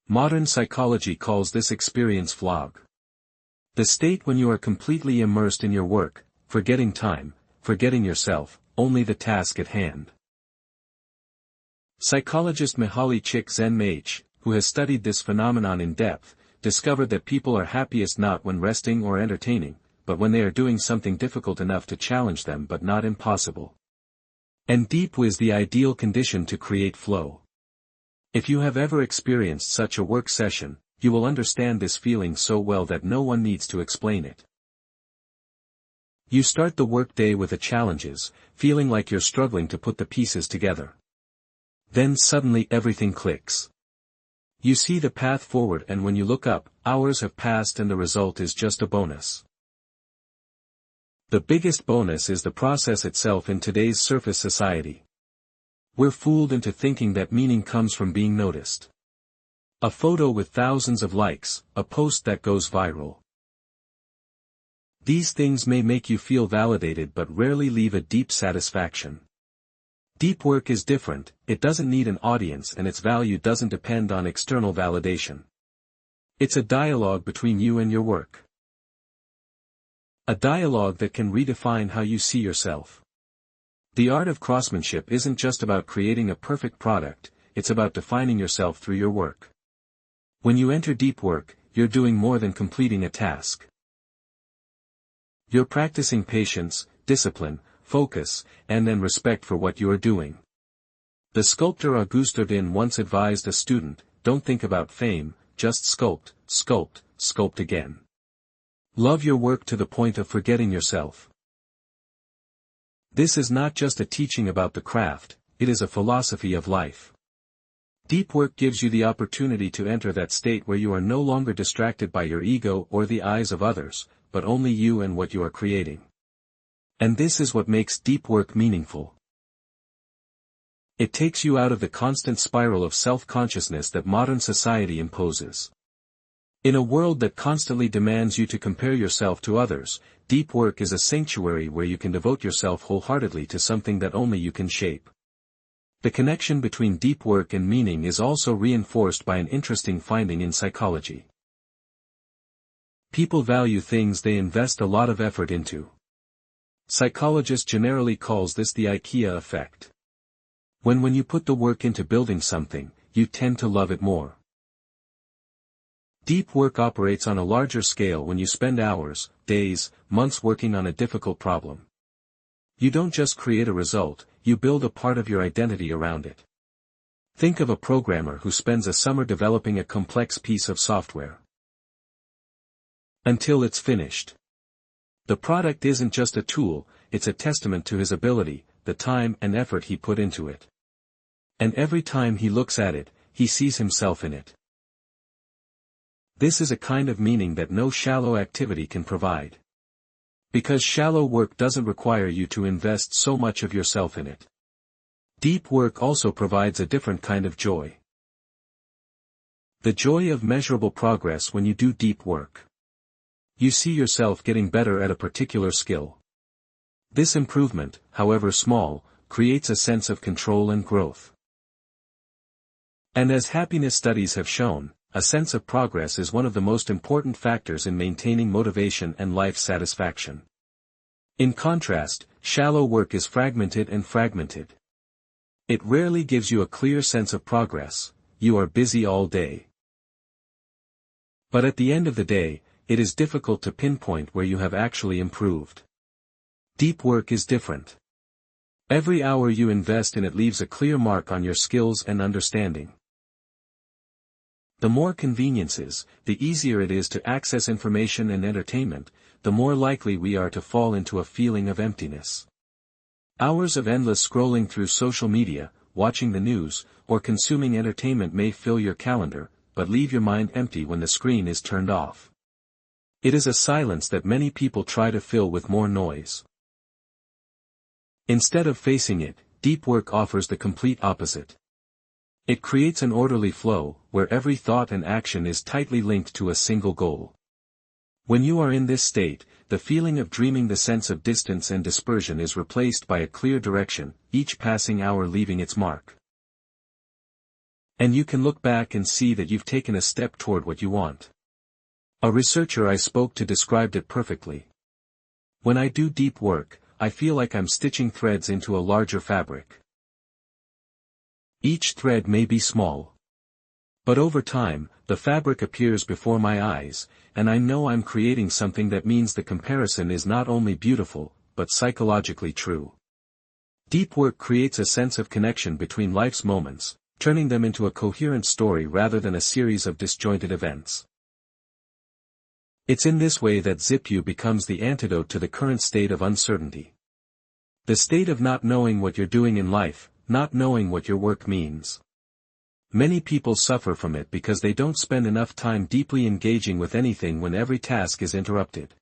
Modern psychology calls this experience flog. The state when you are completely immersed in your work, forgetting time, forgetting yourself, only the task at hand. Psychologist Mihaly Csikszentmihalyi, who has studied this phenomenon in depth, discovered that people are happiest not when resting or entertaining, but when they are doing something difficult enough to challenge them but not impossible. And deep is the ideal condition to create flow. If you have ever experienced such a work session, you will understand this feeling so well that no one needs to explain it. You start the workday with the challenges, feeling like you're struggling to put the pieces together. Then suddenly everything clicks. You see the path forward and when you look up, hours have passed and the result is just a bonus. The biggest bonus is the process itself in today's surface society. We're fooled into thinking that meaning comes from being noticed. A photo with thousands of likes, a post that goes viral. These things may make you feel validated but rarely leave a deep satisfaction. Deep work is different, it doesn't need an audience and its value doesn't depend on external validation. It's a dialogue between you and your work. A dialogue that can redefine how you see yourself. The art of craftsmanship isn't just about creating a perfect product, it's about defining yourself through your work. When you enter deep work, you're doing more than completing a task. You're practicing patience, discipline, focus, and then respect for what you are doing. The sculptor Auguste Rodin once advised a student, don't think about fame, just sculpt, sculpt, sculpt again. Love your work to the point of forgetting yourself. This is not just a teaching about the craft, it is a philosophy of life. Deep work gives you the opportunity to enter that state where you are no longer distracted by your ego or the eyes of others, but only you and what you are creating. And this is what makes deep work meaningful. It takes you out of the constant spiral of self-consciousness that modern society imposes. In a world that constantly demands you to compare yourself to others, deep work is a sanctuary where you can devote yourself wholeheartedly to something that only you can shape. The connection between deep work and meaning is also reinforced by an interesting finding in psychology. People value things they invest a lot of effort into. Psychologists generally calls this the IKEA effect. When you put the work into building something, you tend to love it more. Deep work operates on a larger scale when you spend hours, days, months working on a difficult problem. You don't just create a result, you build a part of your identity around it. Think of a programmer who spends a summer developing a complex piece of software. Until it's finished. The product isn't just a tool, it's a testament to his ability, the time and effort he put into it. And every time he looks at it, he sees himself in it. This is a kind of meaning that no shallow activity can provide. Because shallow work doesn't require you to invest so much of yourself in it. Deep work also provides a different kind of joy. The joy of measurable progress when you do deep work. You see yourself getting better at a particular skill. This improvement, however small, creates a sense of control and growth. And as happiness studies have shown, a sense of progress is one of the most important factors in maintaining motivation and life satisfaction. In contrast, shallow work is fragmented and fragmented. It rarely gives you a clear sense of progress, you are busy all day. But at the end of the day, it is difficult to pinpoint where you have actually improved. Deep work is different. Every hour you invest in it leaves a clear mark on your skills and understanding. The more conveniences, the easier it is to access information and entertainment, the more likely we are to fall into a feeling of emptiness. Hours of endless scrolling through social media, watching the news, or consuming entertainment may fill your calendar, but leave your mind empty when the screen is turned off. It is a silence that many people try to fill with more noise. Instead of facing it, deep work offers the complete opposite. It creates an orderly flow, where every thought and action is tightly linked to a single goal. When you are in this state, the feeling of dreaming, the sense of distance and dispersion is replaced by a clear direction, each passing hour leaving its mark. And you can look back and see that you've taken a step toward what you want. A researcher I spoke to described it perfectly. When I do deep work, I feel like I'm stitching threads into a larger fabric. Each thread may be small. But over time, the fabric appears before my eyes, and I know I'm creating something that means the comparison is not only beautiful, but psychologically true. Deep work creates a sense of connection between life's moments, turning them into a coherent story rather than a series of disjointed events. It's in this way that ZipU becomes the antidote to the current state of uncertainty. The state of not knowing what you're doing in life, not knowing what your work means. Many people suffer from it because they don't spend enough time deeply engaging with anything when every task is interrupted.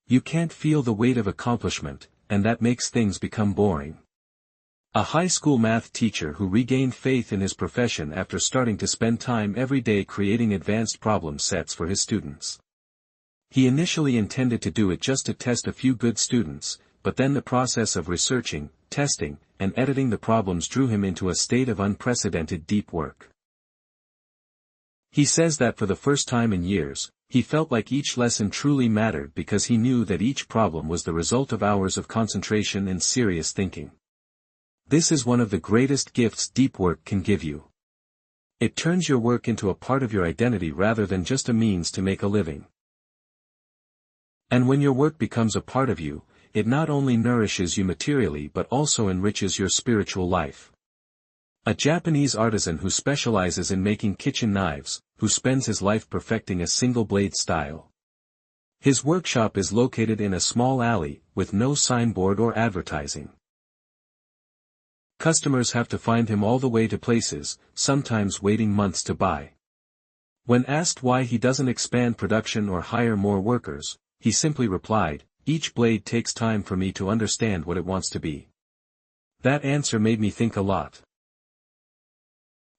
You can't feel the weight of accomplishment, and that makes things become boring. A high school math teacher who regained faith in his profession after starting to spend time every day creating advanced problem sets for his students. He initially intended to do it just to test a few good students, but then the process of researching, testing, and editing the problems drew him into a state of unprecedented deep work. He says that for the first time in years, he felt like each lesson truly mattered because he knew that each problem was the result of hours of concentration and serious thinking. This is one of the greatest gifts deep work can give you. It turns your work into a part of your identity rather than just a means to make a living. And when your work becomes a part of you, it not only nourishes you materially but also enriches your spiritual life. A Japanese artisan who specializes in making kitchen knives, who spends his life perfecting a single blade style. His workshop is located in a small alley, with no signboard or advertising. Customers have to find him all the way to places, sometimes waiting months to buy. When asked why he doesn't expand production or hire more workers, he simply replied, "Each blade takes time for me to understand what it wants to be." That answer made me think a lot.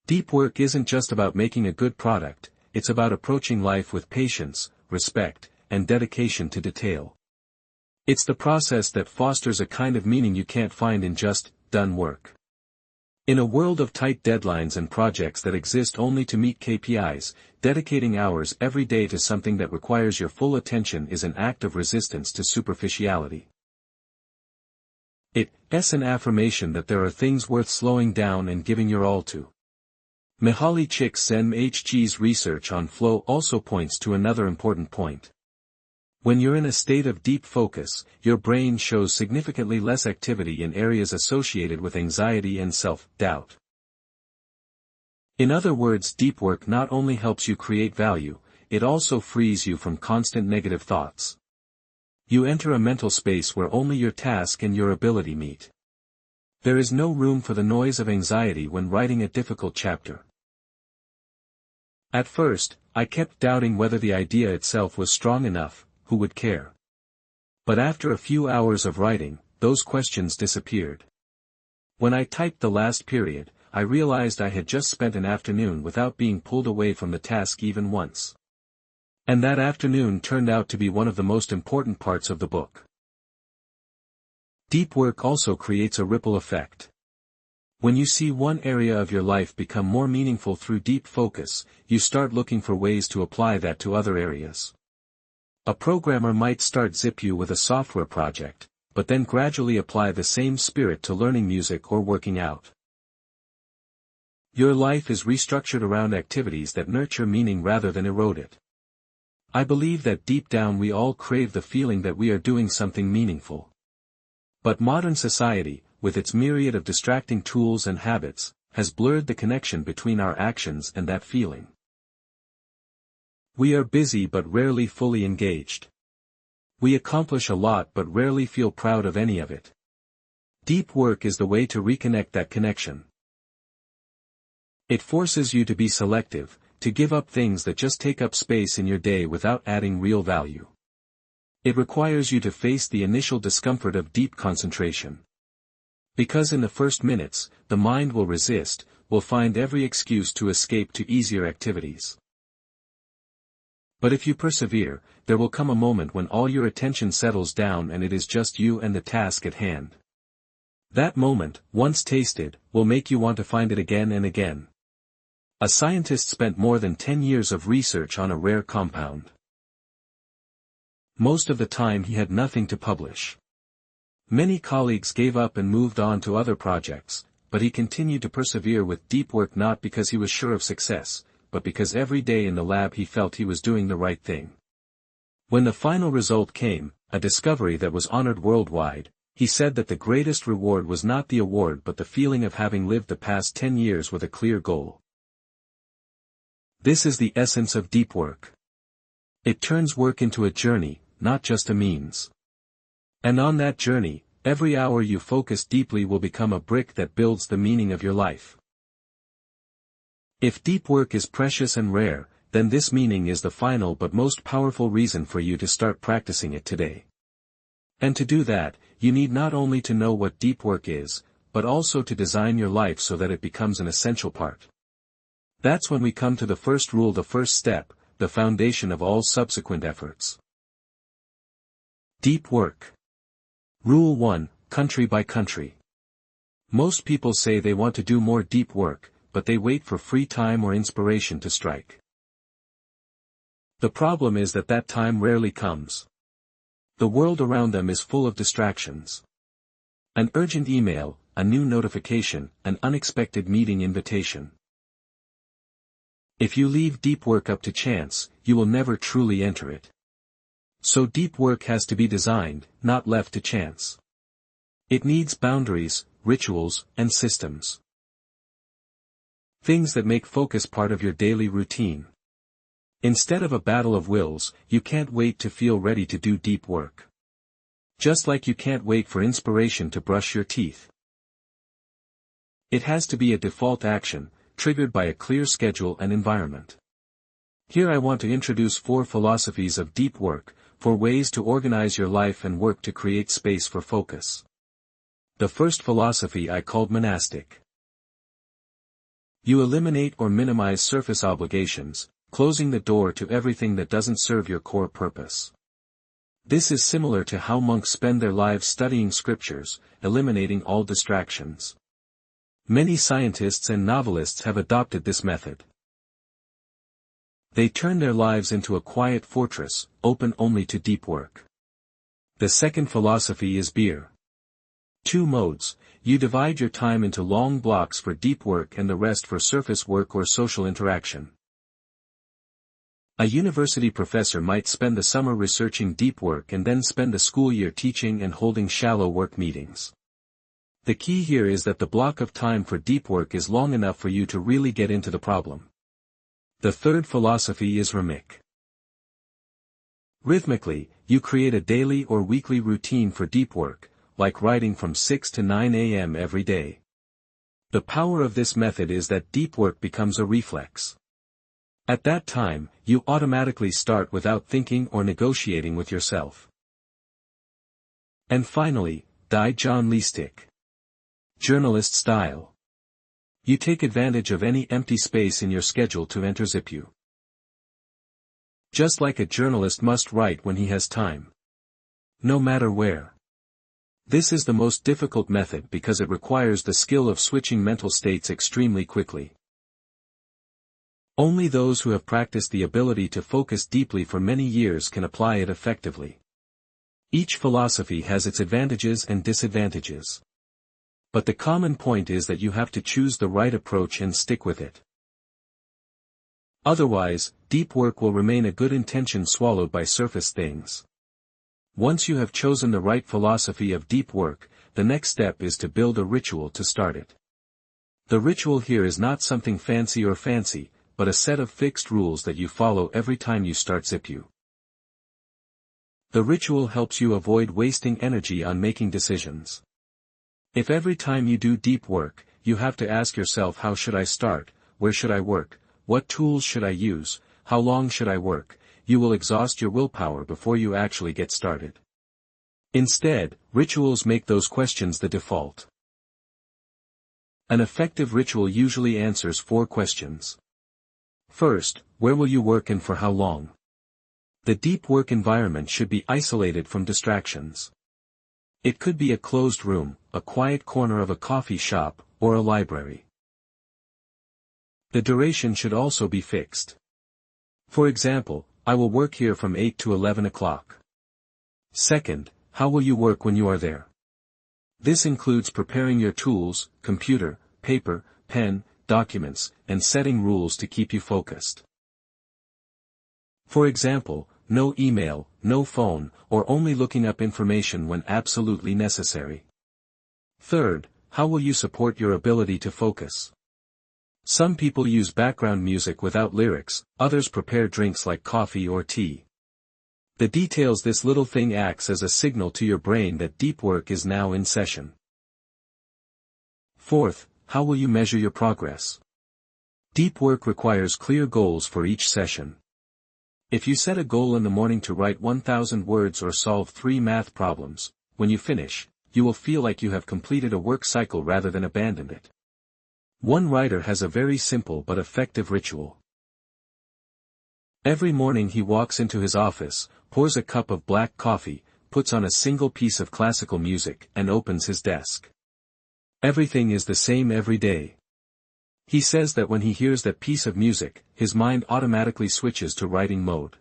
Deep work isn't just about making a good product, it's about approaching life with patience, respect, and dedication to detail. It's the process that fosters a kind of meaning you can't find in just, done work. In a world of tight deadlines and projects that exist only to meet KPIs, dedicating hours every day to something that requires your full attention is an act of resistance to superficiality. It's an affirmation that there are things worth slowing down and giving your all to. Mihaly Csikszentmihalyi's research on flow also points to another important point. When you're in a state of deep focus, your brain shows significantly less activity in areas associated with anxiety and self-doubt. In other words, deep work not only helps you create value, it also frees you from constant negative thoughts. You enter a mental space where only your task and your ability meet. There is no room for the noise of anxiety when writing a difficult chapter. At first, I kept doubting whether the idea itself was strong enough. Who would care? But after a few hours of writing, those questions disappeared. When I typed the last period, I realized I had just spent an afternoon without being pulled away from the task even once. And that afternoon turned out to be one of the most important parts of the book. Deep work also creates a ripple effect. When you see one area of your life become more meaningful through deep focus, you start looking for ways to apply that to other areas. A programmer might start ZipU with a software project, but then gradually apply the same spirit to learning music or working out. Your life is restructured around activities that nurture meaning rather than erode it. I believe that deep down we all crave the feeling that we are doing something meaningful. But modern society, with its myriad of distracting tools and habits, has blurred the connection between our actions and that feeling. We are busy but rarely fully engaged. We accomplish a lot but rarely feel proud of any of it. Deep work is the way to reconnect that connection. It forces you to be selective, to give up things that just take up space in your day without adding real value. It requires you to face the initial discomfort of deep concentration. Because in the first minutes, the mind will resist, will find every excuse to escape to easier activities. But if you persevere, there will come a moment when all your attention settles down and it is just you and the task at hand. That moment, once tasted, will make you want to find it again and again. A scientist spent more than 10 years of research on a rare compound. Most of the time he had nothing to publish. Many colleagues gave up and moved on to other projects, but he continued to persevere with deep work not because he was sure of success, but because every day in the lab he felt he was doing the right thing. When the final result came, a discovery that was honored worldwide, he said that the greatest reward was not the award but the feeling of having lived the past 10 years with a clear goal. This is the essence of deep work. It turns work into a journey, not just a means. And on that journey, every hour you focus deeply will become a brick that builds the meaning of your life. If deep work is precious and rare, then this meaning is the final but most powerful reason for you to start practicing it today. And to do that, you need not only to know what deep work is, but also to design your life so that it becomes an essential part. That's when we come to the first rule, the first step, the foundation of all subsequent efforts. Deep work. Rule 1, country by country. Most people say they want to do more deep work, but they wait for free time or inspiration to strike. The problem is that that time rarely comes. The world around them is full of distractions. An urgent email, a new notification, an unexpected meeting invitation. If you leave deep work up to chance, you will never truly enter it. So deep work has to be designed, not left to chance. It needs boundaries, rituals, and systems. Things that make focus part of your daily routine. Instead of a battle of wills, you can't wait to feel ready to do deep work. Just like you can't wait for inspiration to brush your teeth. It has to be a default action, triggered by a clear schedule and environment. Here I want to introduce 4 philosophies of deep work, 4 ways to organize your life and work to create space for focus. The first philosophy I called monastic. You eliminate or minimize surface obligations, closing the door to everything that doesn't serve your core purpose. This is similar to how monks spend their lives studying scriptures, eliminating all distractions. Many scientists and novelists have adopted this method. They turn their lives into a quiet fortress, open only to deep work. The second philosophy is beer. 2 modes. You divide your time into long blocks for deep work and the rest for surface work or social interaction. A university professor might spend the summer researching deep work and then spend the school year teaching and holding shallow work meetings. The key here is that the block of time for deep work is long enough for you to really get into the problem. The third philosophy is rhythmic. Rhythmically, you create a daily or weekly routine for deep work, like writing from 6 to 9 a.m. every day. The power of this method is that deep work becomes a reflex. At that time, you automatically start without thinking or negotiating with yourself. And finally, die John Lee stick. Journalist style. You take advantage of any empty space in your schedule to enter zip you. Just like a journalist must write when he has time. No matter where. This is the most difficult method because it requires the skill of switching mental states extremely quickly. Only those who have practiced the ability to focus deeply for many years can apply it effectively. Each philosophy has its advantages and disadvantages. But the common point is that you have to choose the right approach and stick with it. Otherwise, deep work will remain a good intention swallowed by surface things. Once you have chosen the right philosophy of deep work, the next step is to build a ritual to start it. The ritual here is not something fancy, but a set of fixed rules that you follow every time you start ZipU. The ritual helps you avoid wasting energy on making decisions. If every time you do deep work, you have to ask yourself, how should I start, where should I work, what tools should I use, how long should I work, you will exhaust your willpower before you actually get started. Instead, rituals make those questions the default. An effective ritual usually answers 4 questions. First, where will you work and for how long? The deep work environment should be isolated from distractions. It could be a closed room, a quiet corner of a coffee shop, or a library. The duration should also be fixed. For example, I will work here from 8 to 11 o'clock. Second, how will you work when you are there? This includes preparing your tools, computer, paper, pen, documents, and setting rules to keep you focused. For example, no email, no phone, or only looking up information when absolutely necessary. Third, how will you support your ability to focus? Some people use background music without lyrics, others prepare drinks like coffee or tea. The details: this little thing acts as a signal to your brain that deep work is now in session. Fourth, how will you measure your progress? Deep work requires clear goals for each session. If you set a goal in the morning to write 1,000 words or solve 3 math problems, when you finish, you will feel like you have completed a work cycle rather than abandoned it. One writer has a very simple but effective ritual. Every morning he walks into his office, pours a cup of black coffee, puts on a single piece of classical music, and opens his desk. Everything is the same every day. He says that when he hears that piece of music, his mind automatically switches to writing mode.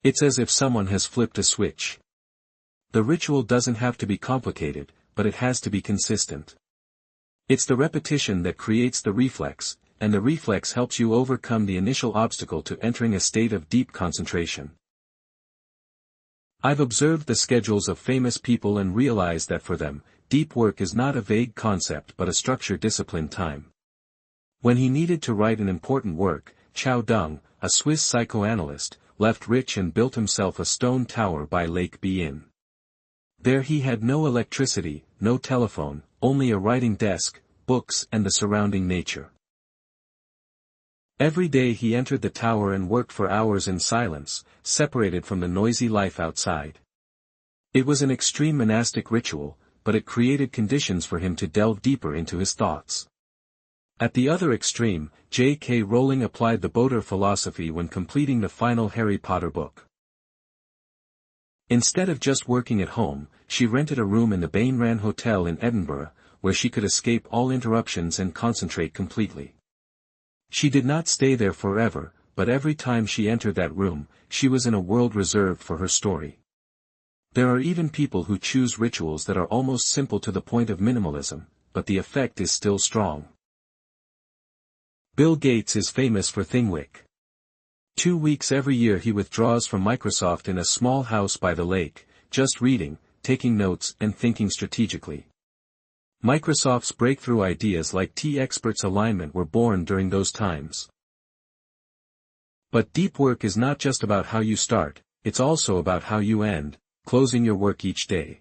It's as if someone has flipped a switch. The ritual doesn't have to be complicated, but it has to be consistent. It's the repetition that creates the reflex, and the reflex helps you overcome the initial obstacle to entering a state of deep concentration. I've observed the schedules of famous people and realized that for them, deep work is not a vague concept but a structured disciplined time. When he needed to write an important work, Chao Deng, a Swiss psychoanalyst, left rich and built himself a stone tower by Lake Biyin. There he had no electricity, no telephone, only a writing desk, books and the surrounding nature. Every day he entered the tower and worked for hours in silence, separated from the noisy life outside. It was an extreme monastic ritual, but it created conditions for him to delve deeper into his thoughts. At the other extreme, J.K. Rowling applied the Boder philosophy when completing the final Harry Potter book. Instead of just working at home, she rented a room in the Bainran Hotel in Edinburgh, where she could escape all interruptions and concentrate completely. She did not stay there forever, but every time she entered that room, she was in a world reserved for her story. There are even people who choose rituals that are almost simple to the point of minimalism, but the effect is still strong. Bill Gates is famous for ThingWick. 2 weeks every year he withdraws from Microsoft in a small house by the lake, just reading, taking notes and thinking strategically. Microsoft's breakthrough ideas like T-Experts alignment were born during those times. But deep work is not just about how you start, it's also about how you end, closing your work each day.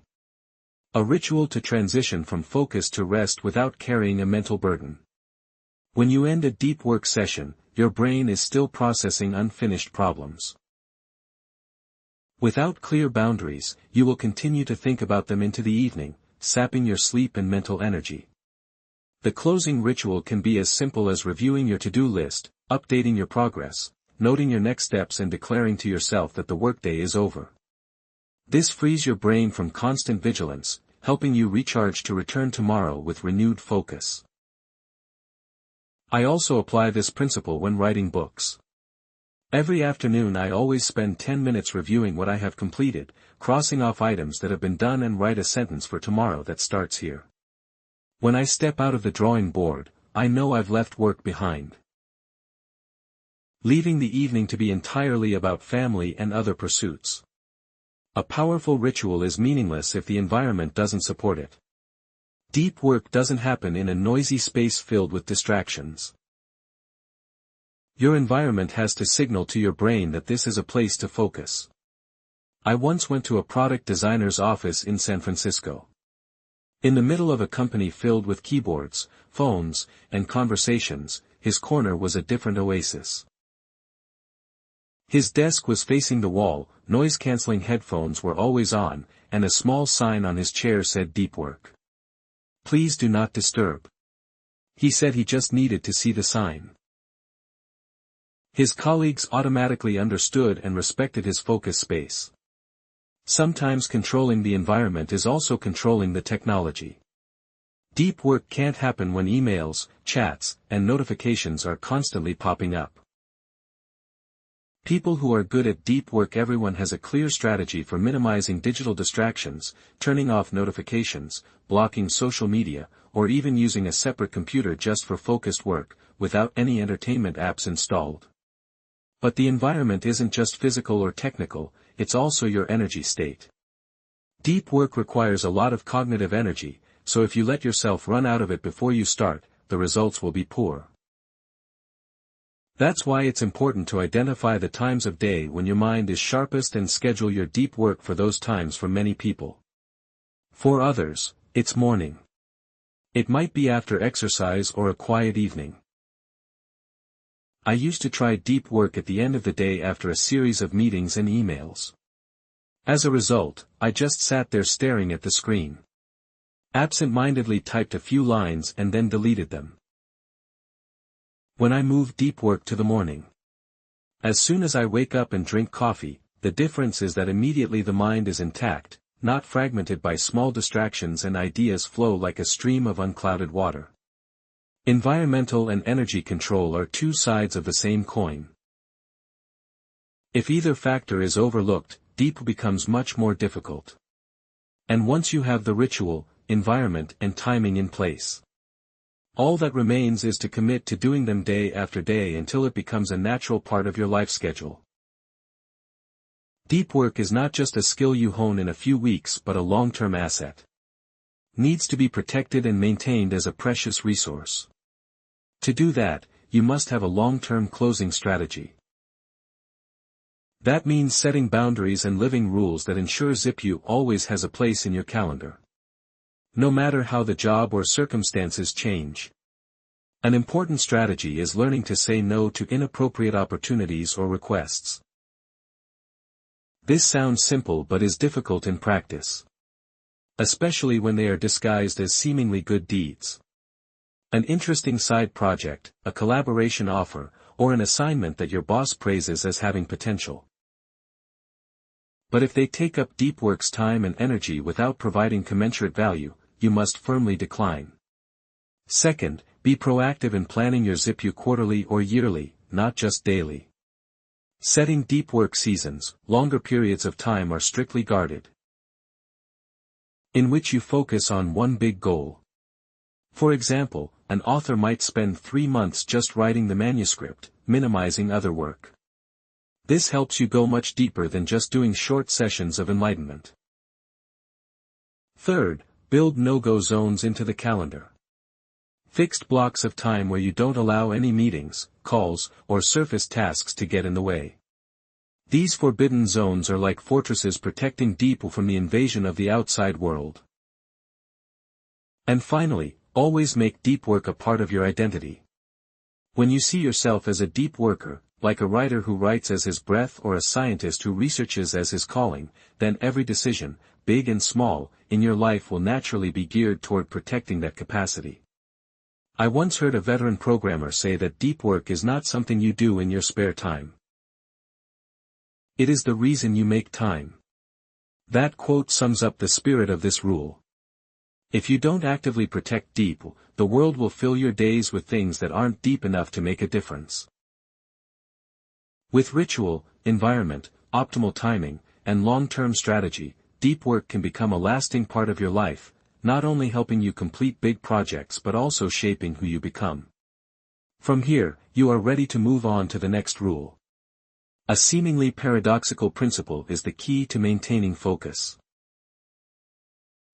A ritual to transition from focus to rest without carrying a mental burden. When you end a deep work session, your brain is still processing unfinished problems. Without clear boundaries, you will continue to think about them into the evening, sapping your sleep and mental energy. The closing ritual can be as simple as reviewing your to-do list, updating your progress, noting your next steps and declaring to yourself that the workday is over. This frees your brain from constant vigilance, helping you recharge to return tomorrow with renewed focus. I also apply this principle when writing books. Every afternoon I always spend 10 minutes reviewing what I have completed, crossing off items that have been done and write a sentence for tomorrow that starts here. When I step out of the drawing board, I know I've left work behind. Leaving the evening to be entirely about family and other pursuits. A powerful ritual is meaningless if the environment doesn't support it. Deep work doesn't happen in a noisy space filled with distractions. Your environment has to signal to your brain that this is a place to focus. I once went to a product designer's office in San Francisco. In the middle of a company filled with keyboards, phones, and conversations, his corner was a different oasis. His desk was facing the wall, noise-canceling headphones were always on, and a small sign on his chair said "Deep Work. Please do not disturb." He said he just needed to see the sign. His colleagues automatically understood and respected his focus space. Sometimes controlling the environment is also controlling the technology. Deep work can't happen when emails, chats, and notifications are constantly popping up. People who are good at deep work. Everyone has a clear strategy for minimizing digital distractions, turning off notifications, blocking social media, or even using a separate computer just for focused work, without any entertainment apps installed. But the environment isn't just physical or technical, it's also your energy state. Deep work requires a lot of cognitive energy, so if you let yourself run out of it before you start, the results will be poor. That's why it's important to identify the times of day when your mind is sharpest and schedule your deep work for those times. For many people. For others, it's morning. It might be after exercise or a quiet evening. I used to try deep work at the end of the day after a series of meetings and emails. As a result, I just sat there staring at the screen. Absent-mindedly typed a few lines and then deleted them. When I move deep work to the morning. As soon as I wake up and drink coffee, the difference is that immediately the mind is intact, not fragmented by small distractions, and ideas flow like a stream of unclouded water. Environmental and energy control are two sides of the same coin. If either factor is overlooked, deep becomes much more difficult. And once you have the ritual, environment, and timing in place, all that remains is to commit to doing them day after day until it becomes a natural part of your life schedule. Deep work is not just a skill you hone in a few weeks but a long-term asset. Needs to be protected and maintained as a precious resource. To do that, you must have a long-term closing strategy. That means setting boundaries and living rules that ensure ZipU always has a place in your calendar. No matter how the job or circumstances change. An important strategy is learning to say no to inappropriate opportunities or requests. This sounds simple but is difficult in practice. Especially when they are disguised as seemingly good deeds. An interesting side project, a collaboration offer, or an assignment that your boss praises as having potential. But if they take up deep work's time and energy without providing commensurate value, you must firmly decline. Second, be proactive in planning your ZipU quarterly or yearly, not just daily. Setting deep work seasons, longer periods of time are strictly guarded, in which you focus on one big goal. For example, an author might spend 3 months just writing the manuscript, minimizing other work. This helps you go much deeper than just doing short sessions of enlightenment. Third, build no-go zones into the calendar. Fixed blocks of time where you don't allow any meetings, calls, or surface tasks to get in the way. These forbidden zones are like fortresses protecting deep from the invasion of the outside world. And finally, always make deep work a part of your identity. When you see yourself as a deep worker, like a writer who writes as his breath or a scientist who researches as his calling, then every decision, big and small, in your life will naturally be geared toward protecting that capacity. I once heard a veteran programmer say that deep work is not something you do in your spare time. It is the reason you make time. That quote sums up the spirit of this rule. If you don't actively protect deep, the world will fill your days with things that aren't deep enough to make a difference. With ritual, environment, optimal timing, and long-term strategy, deep work can become a lasting part of your life, not only helping you complete big projects but also shaping who you become. From here, you are ready to move on to the next rule. A seemingly paradoxical principle is the key to maintaining focus.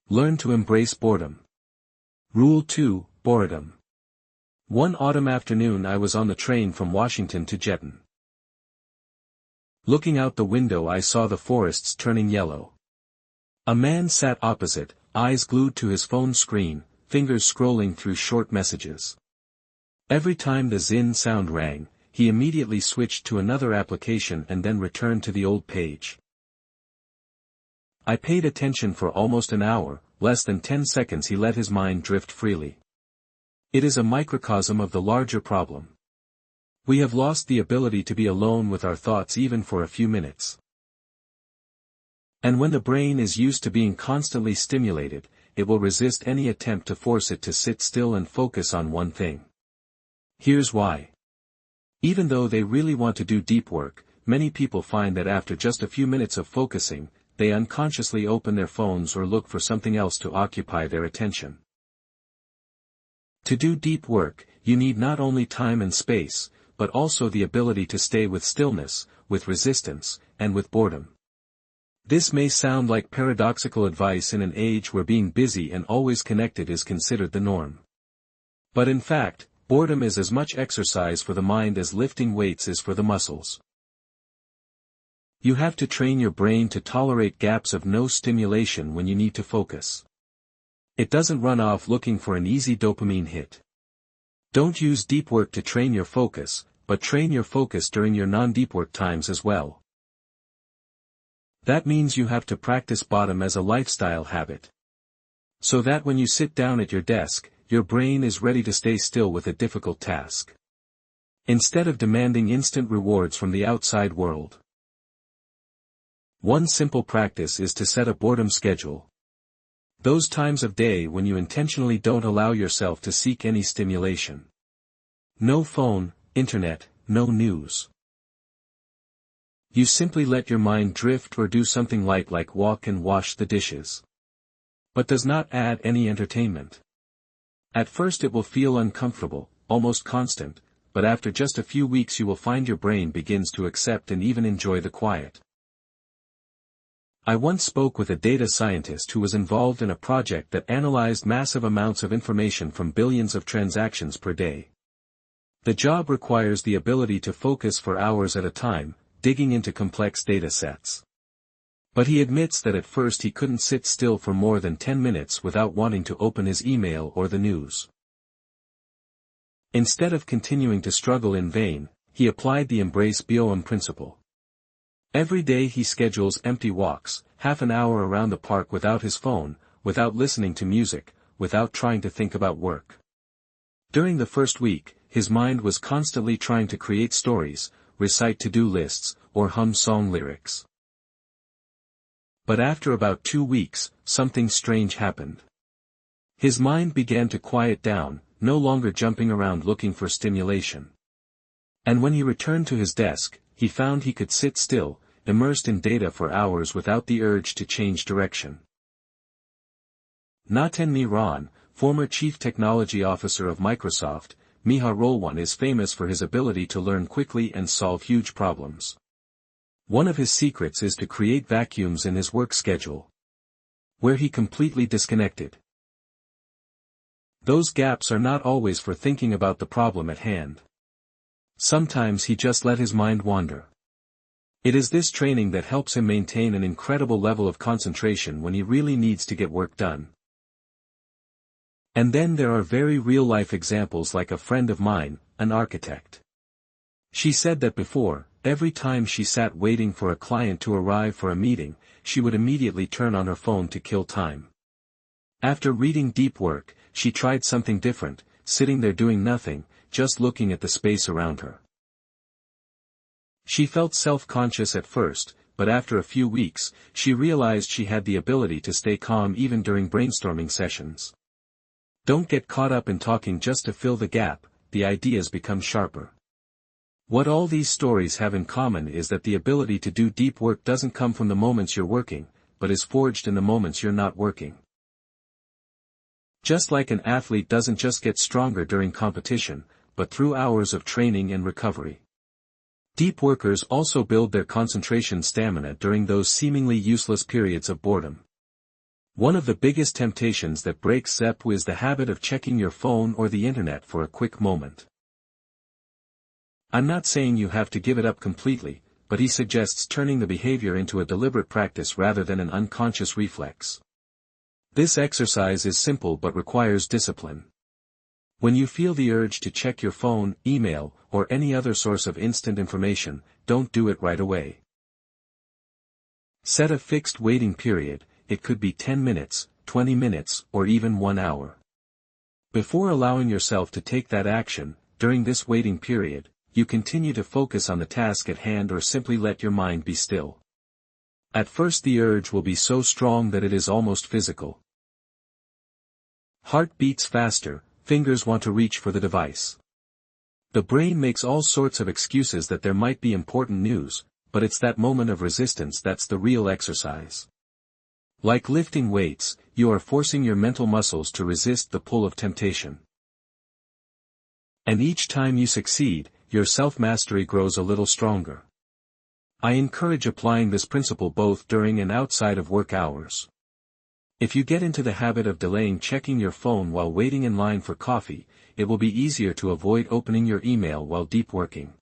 Learn to embrace boredom. Rule 2, Boredom. One autumn afternoon I was on the train from Washington to Jetton. Looking out the window I saw the forests turning yellow. A man sat opposite, eyes glued to his phone screen, fingers scrolling through short messages. Every time the zin sound rang, he immediately switched to another application and then returned to the old page. I paid attention for almost an hour, less than 10 seconds he let his mind drift freely. It is a microcosm of the larger problem. We have lost the ability to be alone with our thoughts even for a few minutes. And when the brain is used to being constantly stimulated, it will resist any attempt to force it to sit still and focus on one thing. Here's why. Even though they really want to do deep work, many people find that after just a few minutes of focusing, they unconsciously open their phones or look for something else to occupy their attention. To do deep work, you need not only time and space, but also the ability to stay with stillness, with resistance, and with boredom. This may sound like paradoxical advice in an age where being busy and always connected is considered the norm. But in fact, boredom is as much exercise for the mind as lifting weights is for the muscles. You have to train your brain to tolerate gaps of no stimulation when you need to focus. It doesn't run off looking for an easy dopamine hit. Don't use deep work to train your focus, but train your focus during your non-deep work times as well. That means you have to practice boredom as a lifestyle habit. So that when you sit down at your desk, your brain is ready to stay still with a difficult task. Instead of demanding instant rewards from the outside world. One simple practice is to set a boredom schedule. Those times of day when you intentionally don't allow yourself to seek any stimulation. No phone, internet, no news. You simply let your mind drift or do something light like walk and wash the dishes. But does not add any entertainment. At first it will feel uncomfortable, almost constant, but after just a few weeks you will find your brain begins to accept and even enjoy the quiet. I once spoke with a data scientist who was involved in a project that analyzed massive amounts of information from billions of transactions per day. The job requires the ability to focus for hours at a time, digging into complex data sets. But he admits that at first he couldn't sit still for more than 10 minutes without wanting to open his email or the news. Instead of continuing to struggle in vain, he applied the Embrace Boredom principle. Every day he schedules empty walks, half an hour around the park without his phone, without listening to music, without trying to think about work. During the first week, his mind was constantly trying to create stories, recite to-do lists, or hum song lyrics. But after about 2 weeks, something strange happened. His mind began to quiet down, no longer jumping around looking for stimulation. And when he returned to his desk, he found he could sit still, immersed in data for hours without the urge to change direction. Natan Miran, former Chief Technology Officer of Microsoft, Miha Rolwan is famous for his ability to learn quickly and solve huge problems. One of his secrets is to create vacuums in his work schedule, where he completely disconnected. Those gaps are not always for thinking about the problem at hand. Sometimes he just let his mind wander. It is this training that helps him maintain an incredible level of concentration when he really needs to get work done. And then there are very real-life examples like a friend of mine, an architect. She said that before, every time she sat waiting for a client to arrive for a meeting, she would immediately turn on her phone to kill time. After reading Deep Work, she tried something different, sitting there doing nothing, just looking at the space around her. She felt self-conscious at first, but after a few weeks, she realized she had the ability to stay calm even during brainstorming sessions. Don't get caught up in talking just to fill the gap, the ideas become sharper. What all these stories have in common is that the ability to do deep work doesn't come from the moments you're working, but is forged in the moments you're not working. Just like an athlete doesn't just get stronger during competition, but through hours of training and recovery. Deep workers also build their concentration stamina during those seemingly useless periods of boredom. One of the biggest temptations that breaks ZEP is the habit of checking your phone or the internet for a quick moment. I'm not saying you have to give it up completely, but he suggests turning the behavior into a deliberate practice rather than an unconscious reflex. This exercise is simple but requires discipline. When you feel the urge to check your phone, email, or any other source of instant information, don't do it right away. Set a fixed waiting period. It could be 10 minutes, 20 minutes, or even 1 hour. Before allowing yourself to take that action, during this waiting period, you continue to focus on the task at hand or simply let your mind be still. At first the urge will be so strong that it is almost physical. Heart beats faster, fingers want to reach for the device. The brain makes all sorts of excuses that there might be important news, but it's that moment of resistance that's the real exercise. Like lifting weights, you are forcing your mental muscles to resist the pull of temptation. And each time you succeed, your self-mastery grows a little stronger. I encourage applying this principle both during and outside of work hours. If you get into the habit of delaying checking your phone while waiting in line for coffee, it will be easier to avoid opening your email while deep working.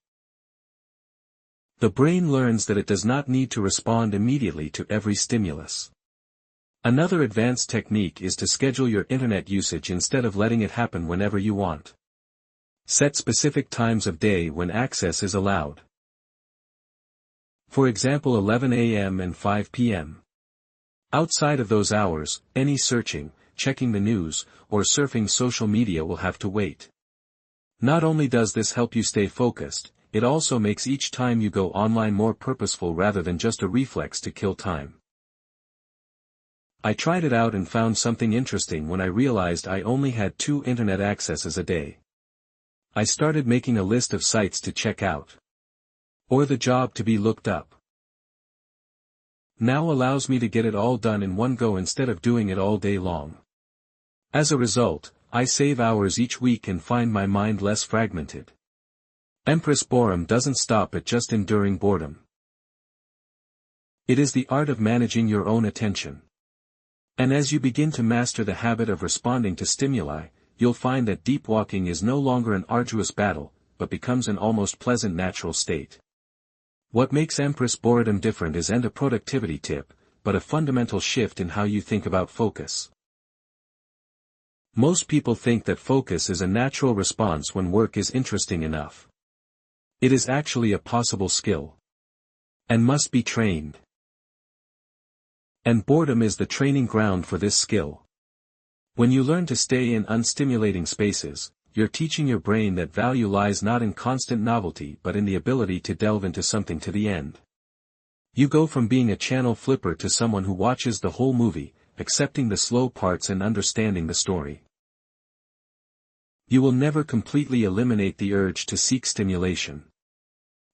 The brain learns that it does not need to respond immediately to every stimulus. Another advanced technique is to schedule your internet usage instead of letting it happen whenever you want. Set specific times of day when access is allowed. For example, 11 a.m. and 5 p.m. Outside of those hours, any searching, checking the news, or surfing social media will have to wait. Not only does this help you stay focused, it also makes each time you go online more purposeful rather than just a reflex to kill time. I tried it out and found something interesting when I realized I only had 2 internet accesses a day. I started making a list of sites to check out. Or the job to be looked up. Now allows me to get it all done in one go instead of doing it all day long. As a result, I save hours each week and find my mind less fragmented. Empress boredom doesn't stop at just enduring boredom. It is the art of managing your own attention. And as you begin to master the habit of responding to stimuli, you'll find that deep walking is no longer an arduous battle, but becomes an almost pleasant natural state. What makes Empress boredom different isn't a productivity tip, but a fundamental shift in how you think about focus. Most people think that focus is a natural response when work is interesting enough. It is actually a possible skill. And must be trained. And boredom is the training ground for this skill. When you learn to stay in unstimulating spaces, you're teaching your brain that value lies not in constant novelty but in the ability to delve into something to the end. You go from being a channel flipper to someone who watches the whole movie, accepting the slow parts and understanding the story. You will never completely eliminate the urge to seek stimulation.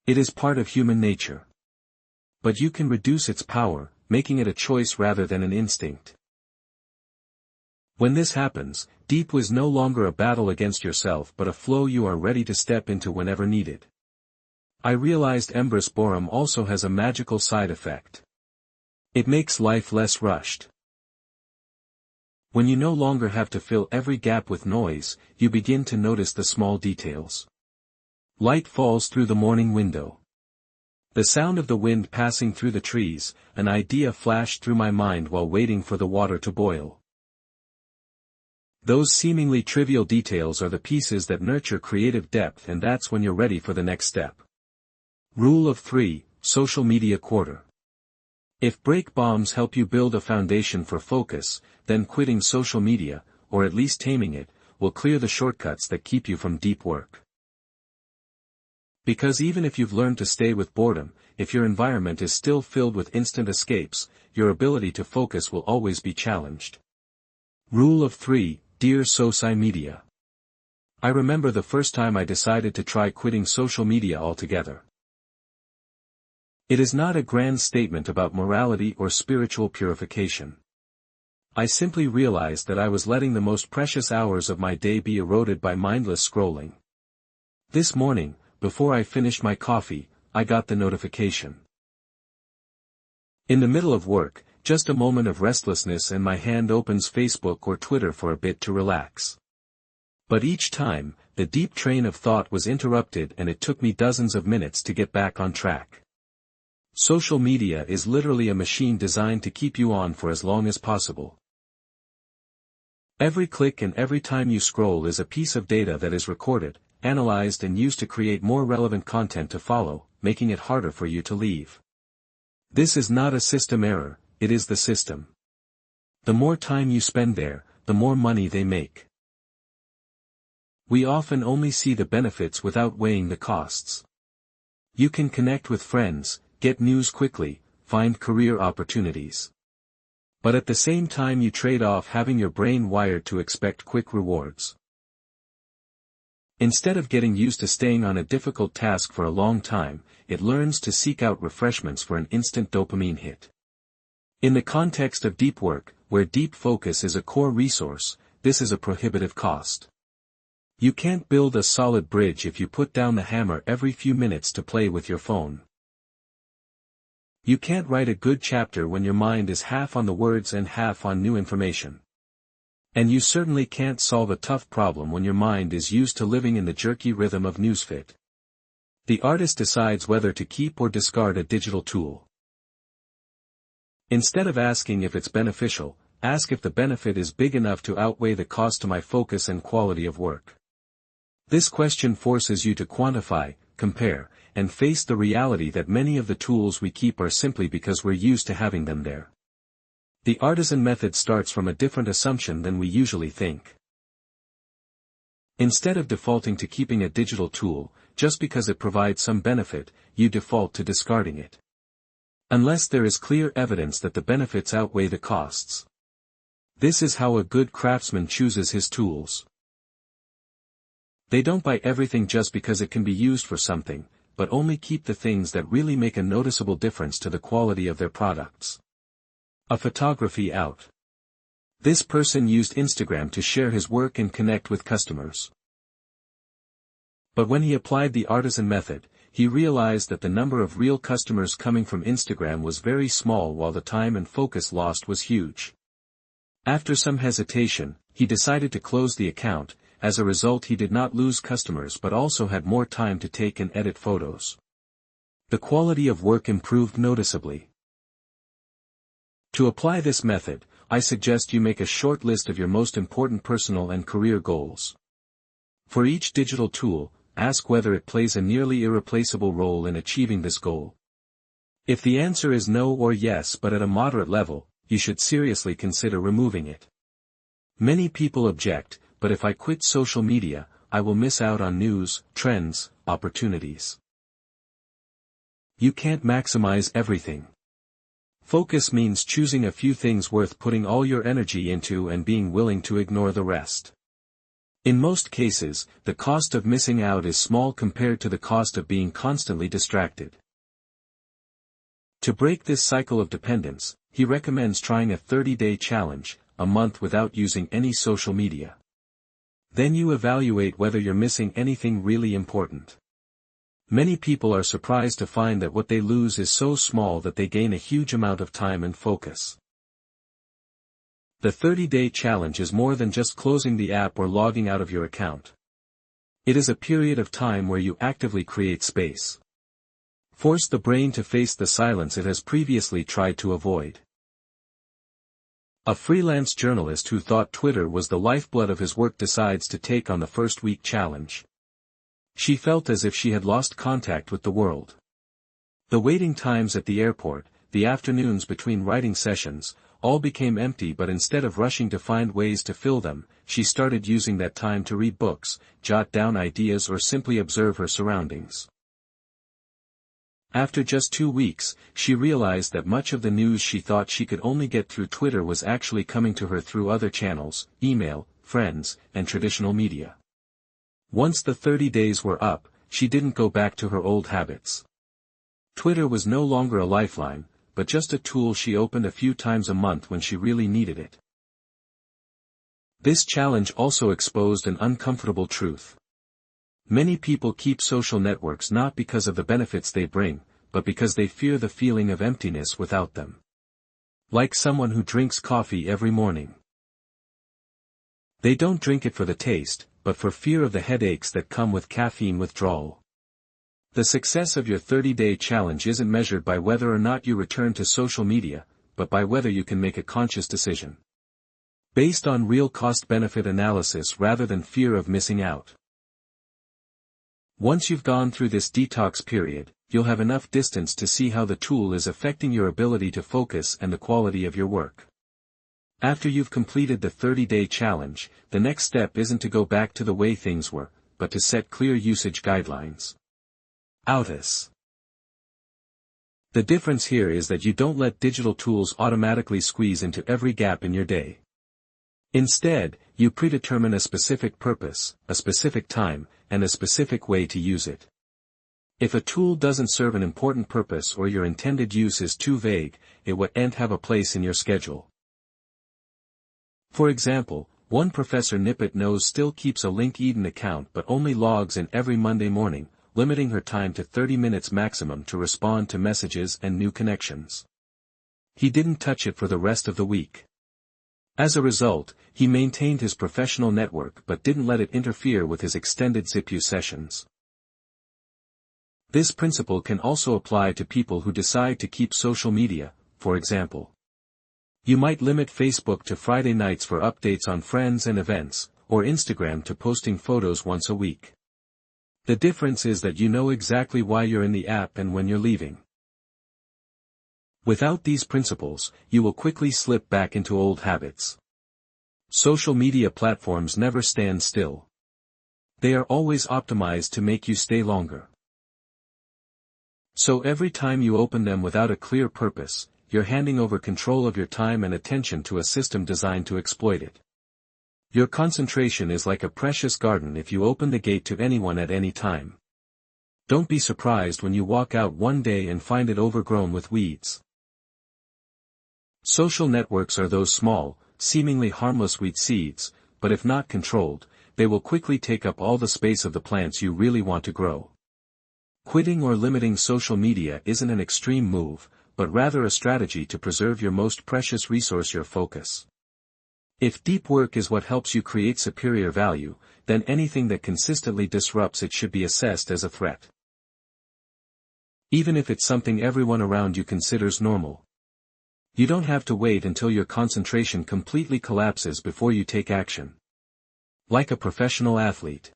It is part of human nature. But you can reduce its power, making it a choice rather than an instinct. When this happens, deep was no longer a battle against yourself but a flow you are ready to step into whenever needed. I realized Empress boredom also has a magical side effect. It makes life less rushed. When you no longer have to fill every gap with noise, you begin to notice the small details. Light falls through the morning window. The sound of the wind passing through the trees, an idea flashed through my mind while waiting for the water to boil. Those seemingly trivial details are the pieces that nurture creative depth, and that's when you're ready for the next step. Rule of 3, Social Media Quarter. If break bombs help you build a foundation for focus, then quitting social media, or at least taming it, will clear the shortcuts that keep you from deep work. Because even if you've learned to stay with boredom, if your environment is still filled with instant escapes, your ability to focus will always be challenged. Rule of 3, Dear Social Media. I remember the first time I decided to try quitting social media altogether. It is not a grand statement about morality or spiritual purification. I simply realized that I was letting the most precious hours of my day be eroded by mindless scrolling. This morning, before I finished my coffee, I got the notification. In the middle of work, just a moment of restlessness and my hand opens Facebook or Twitter for a bit to relax. But each time, the deep train of thought was interrupted and it took me dozens of minutes to get back on track. Social media is literally a machine designed to keep you on for as long as possible. Every click and every time you scroll is a piece of data that is recorded, analyzed and used to create more relevant content to follow, making it harder for you to leave. This is not a system error, it is the system. The more time you spend there, the more money they make. We often only see the benefits without weighing the costs. You can connect with friends, get news quickly, find career opportunities. But at the same time you trade off having your brain wired to expect quick rewards. Instead of getting used to staying on a difficult task for a long time, it learns to seek out refreshments for an instant dopamine hit. In the context of deep work, where deep focus is a core resource, this is a prohibitive cost. You can't build a solid bridge if you put down the hammer every few minutes to play with your phone. You can't write a good chapter when your mind is half on the words and half on new information. And you certainly can't solve a tough problem when your mind is used to living in the jerky rhythm of newsfeed. The artist decides whether to keep or discard a digital tool. Instead of asking if it's beneficial, ask if the benefit is big enough to outweigh the cost to my focus and quality of work. This question forces you to quantify, compare, and face the reality that many of the tools we keep are simply because we're used to having them there. The artisan method starts from a different assumption than we usually think. Instead of defaulting to keeping a digital tool, just because it provides some benefit, you default to discarding it. Unless there is clear evidence that the benefits outweigh the costs. This is how a good craftsman chooses his tools. They don't buy everything just because it can be used for something, but only keep the things that really make a noticeable difference to the quality of their products. A photography out. This person used Instagram to share his work and connect with customers. But when he applied the artisan method, he realized that the number of real customers coming from Instagram was very small while the time and focus lost was huge. After some hesitation, he decided to close the account. As a result, he did not lose customers but also had more time to take and edit photos. The quality of work improved noticeably. To apply this method, I suggest you make a short list of your most important personal and career goals. For each digital tool, ask whether it plays a nearly irreplaceable role in achieving this goal. If the answer is no or yes but at a moderate level, you should seriously consider removing it. Many people object, but if I quit social media, I will miss out on news, trends, opportunities. You can't maximize everything. Focus means choosing a few things worth putting all your energy into and being willing to ignore the rest. In most cases, the cost of missing out is small compared to the cost of being constantly distracted. To break this cycle of dependence, he recommends trying a 30-day challenge, a month without using any social media. Then you evaluate whether you're missing anything really important. Many people are surprised to find that what they lose is so small that they gain a huge amount of time and focus. The 30-day challenge is more than just closing the app or logging out of your account. It is a period of time where you actively create space. Force the brain to face the silence it has previously tried to avoid. A freelance journalist who thought Twitter was the lifeblood of his work decides to take on the first week challenge. She felt as if she had lost contact with the world. The waiting times at the airport, the afternoons between writing sessions, all became empty, but instead of rushing to find ways to fill them, she started using that time to read books, jot down ideas or simply observe her surroundings. After just 2 weeks, she realized that much of the news she thought she could only get through Twitter was actually coming to her through other channels, email, friends, and traditional media. Once the 30 days were up, she didn't go back to her old habits. Twitter was no longer a lifeline, but just a tool she opened a few times a month when she really needed it. This challenge also exposed an uncomfortable truth. Many people keep social networks not because of the benefits they bring, but because they fear the feeling of emptiness without them. Like someone who drinks coffee every morning. They don't drink it for the taste, but for fear of the headaches that come with caffeine withdrawal. The success of your 30-day challenge isn't measured by whether or not you return to social media, but by whether you can make a conscious decision. Based on real cost-benefit analysis rather than fear of missing out. Once you've gone through this detox period, you'll have enough distance to see how the tool is affecting your ability to focus and the quality of your work. After you've completed the 30-day challenge, the next step isn't to go back to the way things were, but to set clear usage guidelines. Outis. The difference here is that you don't let digital tools automatically squeeze into every gap in your day. Instead, you predetermine a specific purpose, a specific time, and a specific way to use it. If a tool doesn't serve an important purpose or your intended use is too vague, it won't have a place in your schedule. For example, one Professor Nippet knows still keeps a LinkedIn account but only logs in every Monday morning, limiting her time to 30 minutes maximum to respond to messages and new connections. He didn't touch it for the rest of the week. As a result, he maintained his professional network but didn't let it interfere with his extended ZipU sessions. This principle can also apply to people who decide to keep social media, for example. You might limit Facebook to Friday nights for updates on friends and events, or Instagram to posting photos once a week. The difference is that you know exactly why you're in the app and when you're leaving. Without these principles, you will quickly slip back into old habits. Social media platforms never stand still. They are always optimized to make you stay longer. So every time you open them without a clear purpose, you're handing over control of your time and attention to a system designed to exploit it. Your concentration is like a precious garden if you open the gate to anyone at any time. Don't be surprised when you walk out one day and find it overgrown with weeds. Social networks are those small, seemingly harmless weed seeds, but if not controlled, they will quickly take up all the space of the plants you really want to grow. Quitting or limiting social media isn't an extreme move, but rather a strategy to preserve your most precious resource, your focus. If deep work is what helps you create superior value, then anything that consistently disrupts it should be assessed as a threat. Even if it's something everyone around you considers normal. You don't have to wait until your concentration completely collapses before you take action. Like a professional athlete.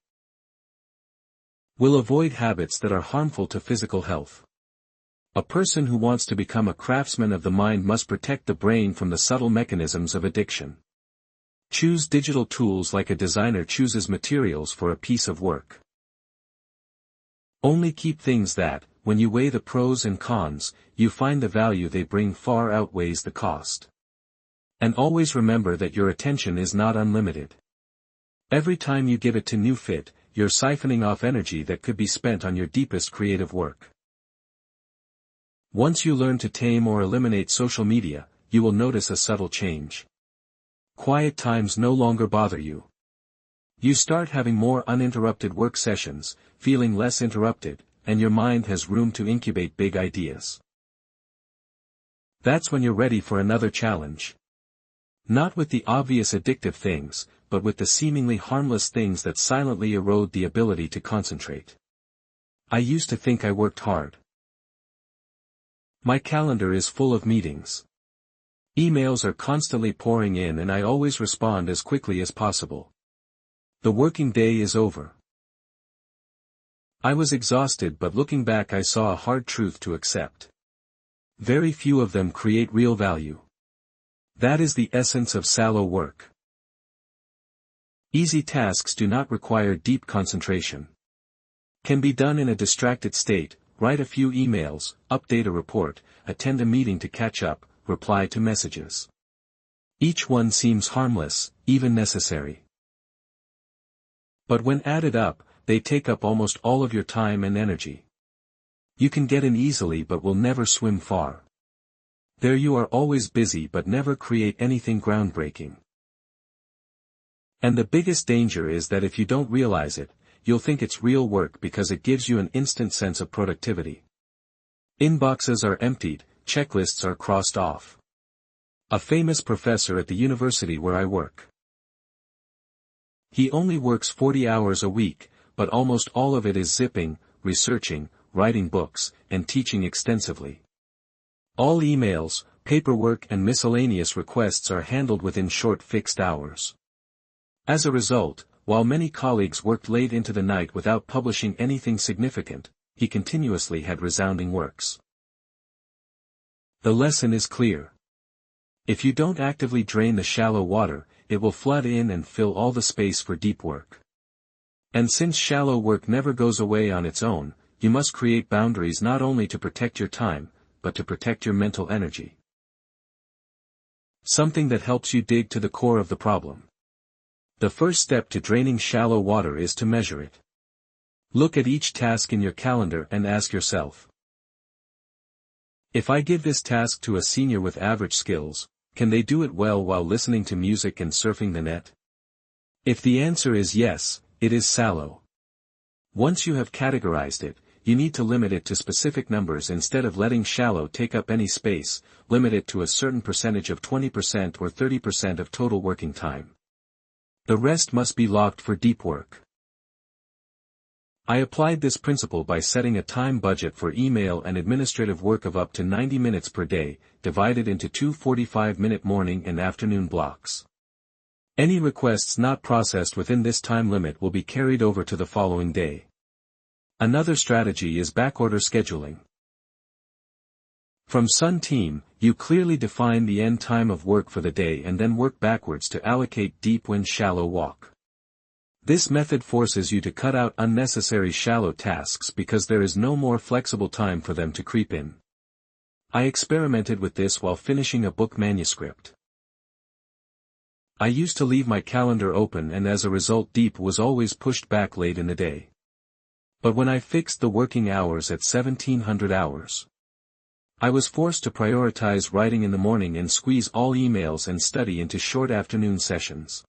We'll avoid habits that are harmful to physical health. A person who wants to become a craftsman of the mind must protect the brain from the subtle mechanisms of addiction. Choose digital tools like a designer chooses materials for a piece of work. Only keep things that, when you weigh the pros and cons, you find the value they bring far outweighs the cost. And always remember that your attention is not unlimited. Every time you give it to new fit, you're siphoning off energy that could be spent on your deepest creative work. Once you learn to tame or eliminate social media, you will notice a subtle change. Quiet times no longer bother you. You start having more uninterrupted work sessions, feeling less interrupted, and your mind has room to incubate big ideas. That's when you're ready for another challenge. Not with the obvious addictive things, but with the seemingly harmless things that silently erode the ability to concentrate. I used to think I worked hard. My calendar is full of meetings. Emails are constantly pouring in and I always respond as quickly as possible. The working day is over. I was exhausted, but looking back I saw a hard truth to accept. Very few of them create real value. That is the essence of sallow work. Easy tasks do not require deep concentration. Can be done in a distracted state: write a few emails, update a report, attend a meeting to catch up, reply to messages. Each one seems harmless, even necessary. But when added up, they take up almost all of your time and energy. You can get in easily but will never swim far. There you are, always busy but never create anything groundbreaking. And the biggest danger is that if you don't realize it, you'll think it's real work because it gives you an instant sense of productivity. Inboxes are emptied, checklists are crossed off. A famous professor at the university where I work. He only works 40 hours a week, but almost all of it is zipping, researching, writing books, and teaching extensively. All emails, paperwork and miscellaneous requests are handled within short fixed hours. As a result, while many colleagues worked late into the night without publishing anything significant, he continuously had resounding works. The lesson is clear. If you don't actively drain the shallow water, it will flood in and fill all the space for deep work. And since shallow work never goes away on its own, you must create boundaries not only to protect your time, but to protect your mental energy. Something that helps you dig to the core of the problem. The first step to draining shallow water is to measure it. Look at each task in your calendar and ask yourself, if I give this task to a senior with average skills, can they do it well while listening to music and surfing the net? If the answer is yes, it is shallow. Once you have categorized it, you need to limit it to specific numbers instead of letting shallow take up any space. Limit it to a certain percentage of 20% or 30% of total working time. The rest must be locked for deep work. I applied this principle by setting a time budget for email and administrative work of up to 90 minutes per day, divided into two 45-minute morning and afternoon blocks. Any requests not processed within this time limit will be carried over to the following day. Another strategy is backorder scheduling. From Sun Team, you clearly define the end time of work for the day and then work backwards to allocate deep when shallow walk. This method forces you to cut out unnecessary shallow tasks because there is no more flexible time for them to creep in. I experimented with this while finishing a book manuscript. I used to leave my calendar open and as a result deep was always pushed back late in the day. But when I fixed the working hours at 1700 hours, I was forced to prioritize writing in the morning and squeeze all emails and study into short afternoon sessions.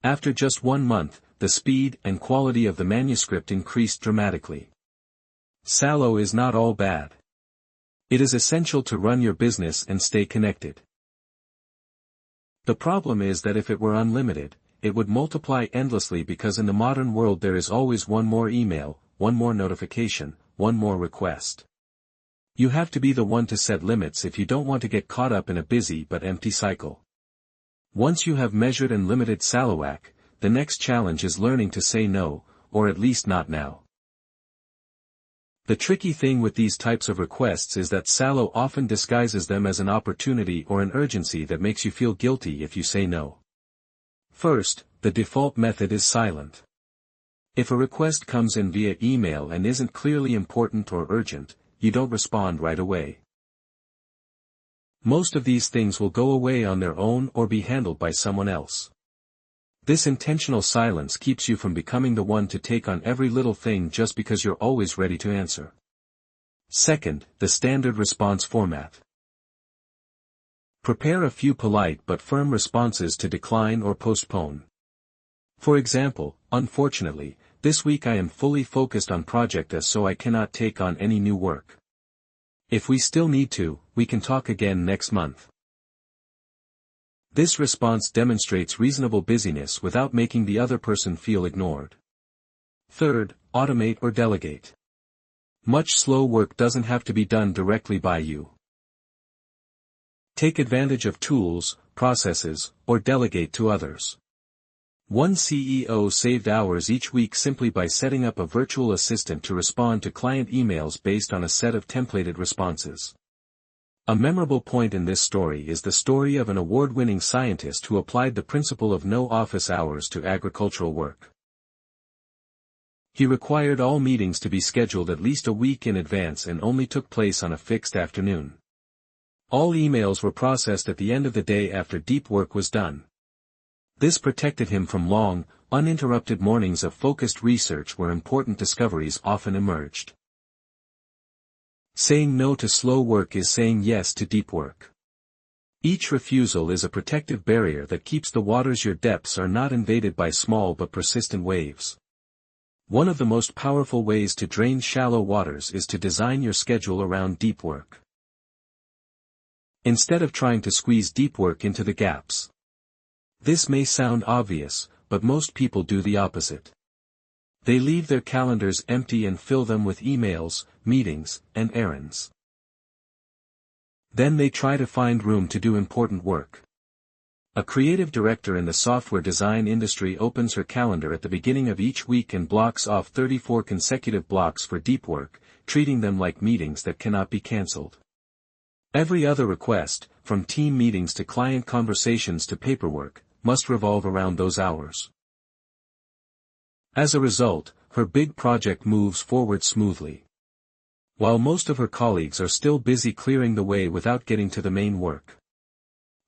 After just 1 month, the speed and quality of the manuscript increased dramatically. Shallow is not all bad. It is essential to run your business and stay connected. The problem is that if it were unlimited, it would multiply endlessly because in the modern world there is always one more email, one more notification, one more request. You have to be the one to set limits if you don't want to get caught up in a busy but empty cycle. Once you have measured and limited shallowack, the next challenge is learning to say no, or at least not now. The tricky thing with these types of requests is that shallow often disguises them as an opportunity or an urgency that makes you feel guilty if you say no. First, the default method is silent. If a request comes in via email and isn't clearly important or urgent, you don't respond right away. Most of these things will go away on their own or be handled by someone else. This intentional silence keeps you from becoming the one to take on every little thing just because you're always ready to answer. Second, the standard response format. Prepare a few polite but firm responses to decline or postpone. For example, unfortunately, this week I am fully focused on Project S so I cannot take on any new work. If we still need to, we can talk again next month. This response demonstrates reasonable busyness without making the other person feel ignored. Third, automate or delegate. Much slow work doesn't have to be done directly by you. Take advantage of tools, processes, or delegate to others. One CEO saved hours each week simply by setting up a virtual assistant to respond to client emails based on a set of templated responses. A memorable point in this story is the story of an award-winning scientist who applied the principle of no office hours to agricultural work. He required all meetings to be scheduled at least a week in advance and only took place on a fixed afternoon. All emails were processed at the end of the day after deep work was done. This protected him from long, uninterrupted mornings of focused research where important discoveries often emerged. Saying no to slow work is saying yes to deep work. Each refusal is a protective barrier that keeps the waters your depths are not invaded by small but persistent waves. One of the most powerful ways to drain shallow waters is to design your schedule around deep work. instead of trying to squeeze deep work into the gaps. This may sound obvious, but most people do the opposite. They leave their calendars empty and fill them with emails, meetings, and errands. Then they try to find room to do important work. A creative director in the software design industry opens her calendar at the beginning of each week and blocks off 34 consecutive blocks for deep work, treating them like meetings that cannot be cancelled. Every other request, from team meetings to client conversations to paperwork, must revolve around those hours. As a result, her big project moves forward smoothly. While most of her colleagues are still busy clearing the way without getting to the main work.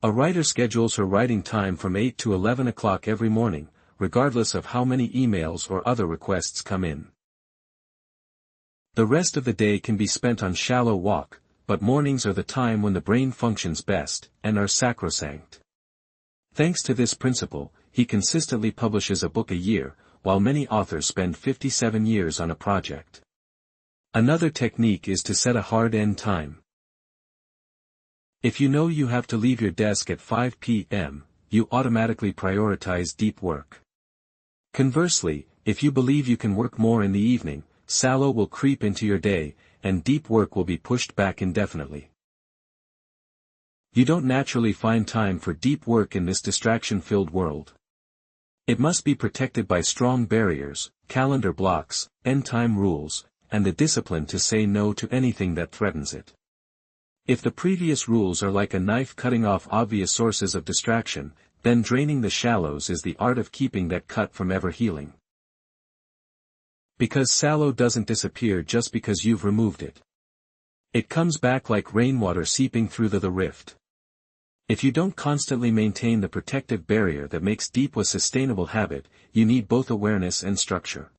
A writer schedules her writing time from 8 to 11 o'clock every morning, regardless of how many emails or other requests come in. The rest of the day can be spent on shallow walk, but mornings are the time when the brain functions best, and are sacrosanct. Thanks to this principle, he consistently publishes a book a year, while many authors spend 57 years on a project. Another technique is to set a hard end time. If you know you have to leave your desk at 5 p.m., you automatically prioritize deep work. Conversely, if you believe you can work more in the evening, shallow will creep into your day, and deep work will be pushed back indefinitely. You don't naturally find time for deep work in this distraction-filled world. It must be protected by strong barriers, calendar blocks, end time rules, and the discipline to say no to anything that threatens it. If the previous rules are like a knife cutting off obvious sources of distraction, then draining the shallows is the art of keeping that cut from ever healing. Because shallow doesn't disappear just because you've removed it. It comes back like rainwater seeping through the rift. If you don't constantly maintain the protective barrier that makes deep a sustainable habit, you need both awareness and structure.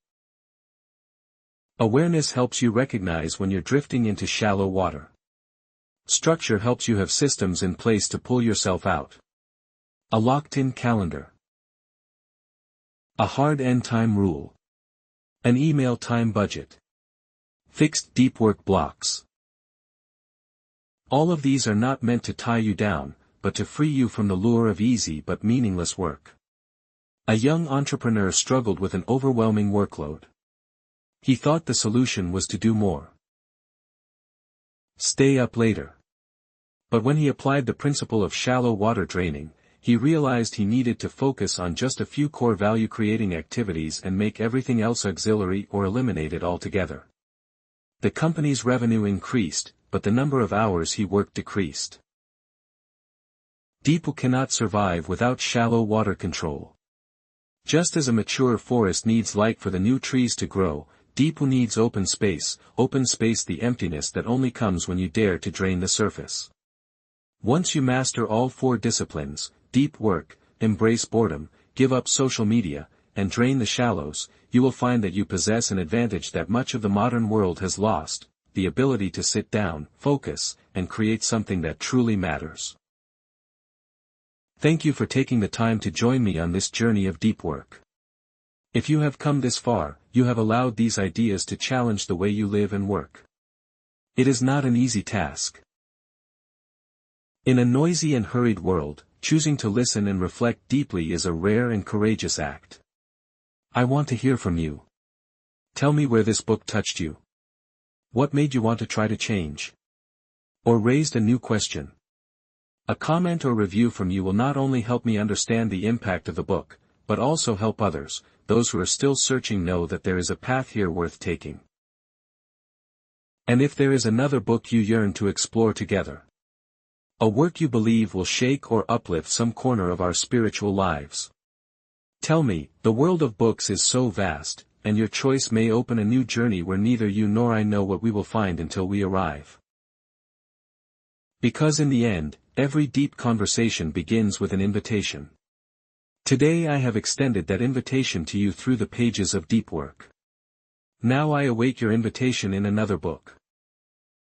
Awareness helps you recognize when you're drifting into shallow water. Structure helps you have systems in place to pull yourself out. A locked-in calendar. A hard end time rule. An email time budget. Fixed deep work blocks. All of these are not meant to tie you down, but to free you from the lure of easy but meaningless work. A young entrepreneur struggled with an overwhelming workload. He thought the solution was to do more. Stay up later. But when he applied the principle of shallow water draining, he realized he needed to focus on just a few core value-creating activities and make everything else auxiliary or eliminate it altogether. The company's revenue increased, but the number of hours he worked decreased. Deep cannot survive without shallow water control. Just as a mature forest needs light for the new trees to grow, deep needs open space, the emptiness that only comes when you dare to drain the surface. Once you master all four disciplines, deep work, embrace boredom, give up social media, and drain the shallows, you will find that you possess an advantage that much of the modern world has lost, the ability to sit down, focus, and create something that truly matters. Thank you for taking the time to join me on this journey of deep work. If you have come this far, you have allowed these ideas to challenge the way you live and work. It is not an easy task. In a noisy and hurried world, choosing to listen and reflect deeply is a rare and courageous act. I want to hear from you. Tell me where this book touched you. What made you want to try to change? Or raised a new question? A comment or review from you will not only help me understand the impact of the book, but also help others, those who are still searching, know that there is a path here worth taking. And if there is another book you yearn to explore together, a work you believe will shake or uplift some corner of our spiritual lives, tell me. The world of books is so vast, and your choice may open a new journey where neither you nor I know what we will find until we arrive. Because in the end, every deep conversation begins with an invitation. Today I have extended that invitation to you through the pages of Deep Work. Now I await your invitation in another book.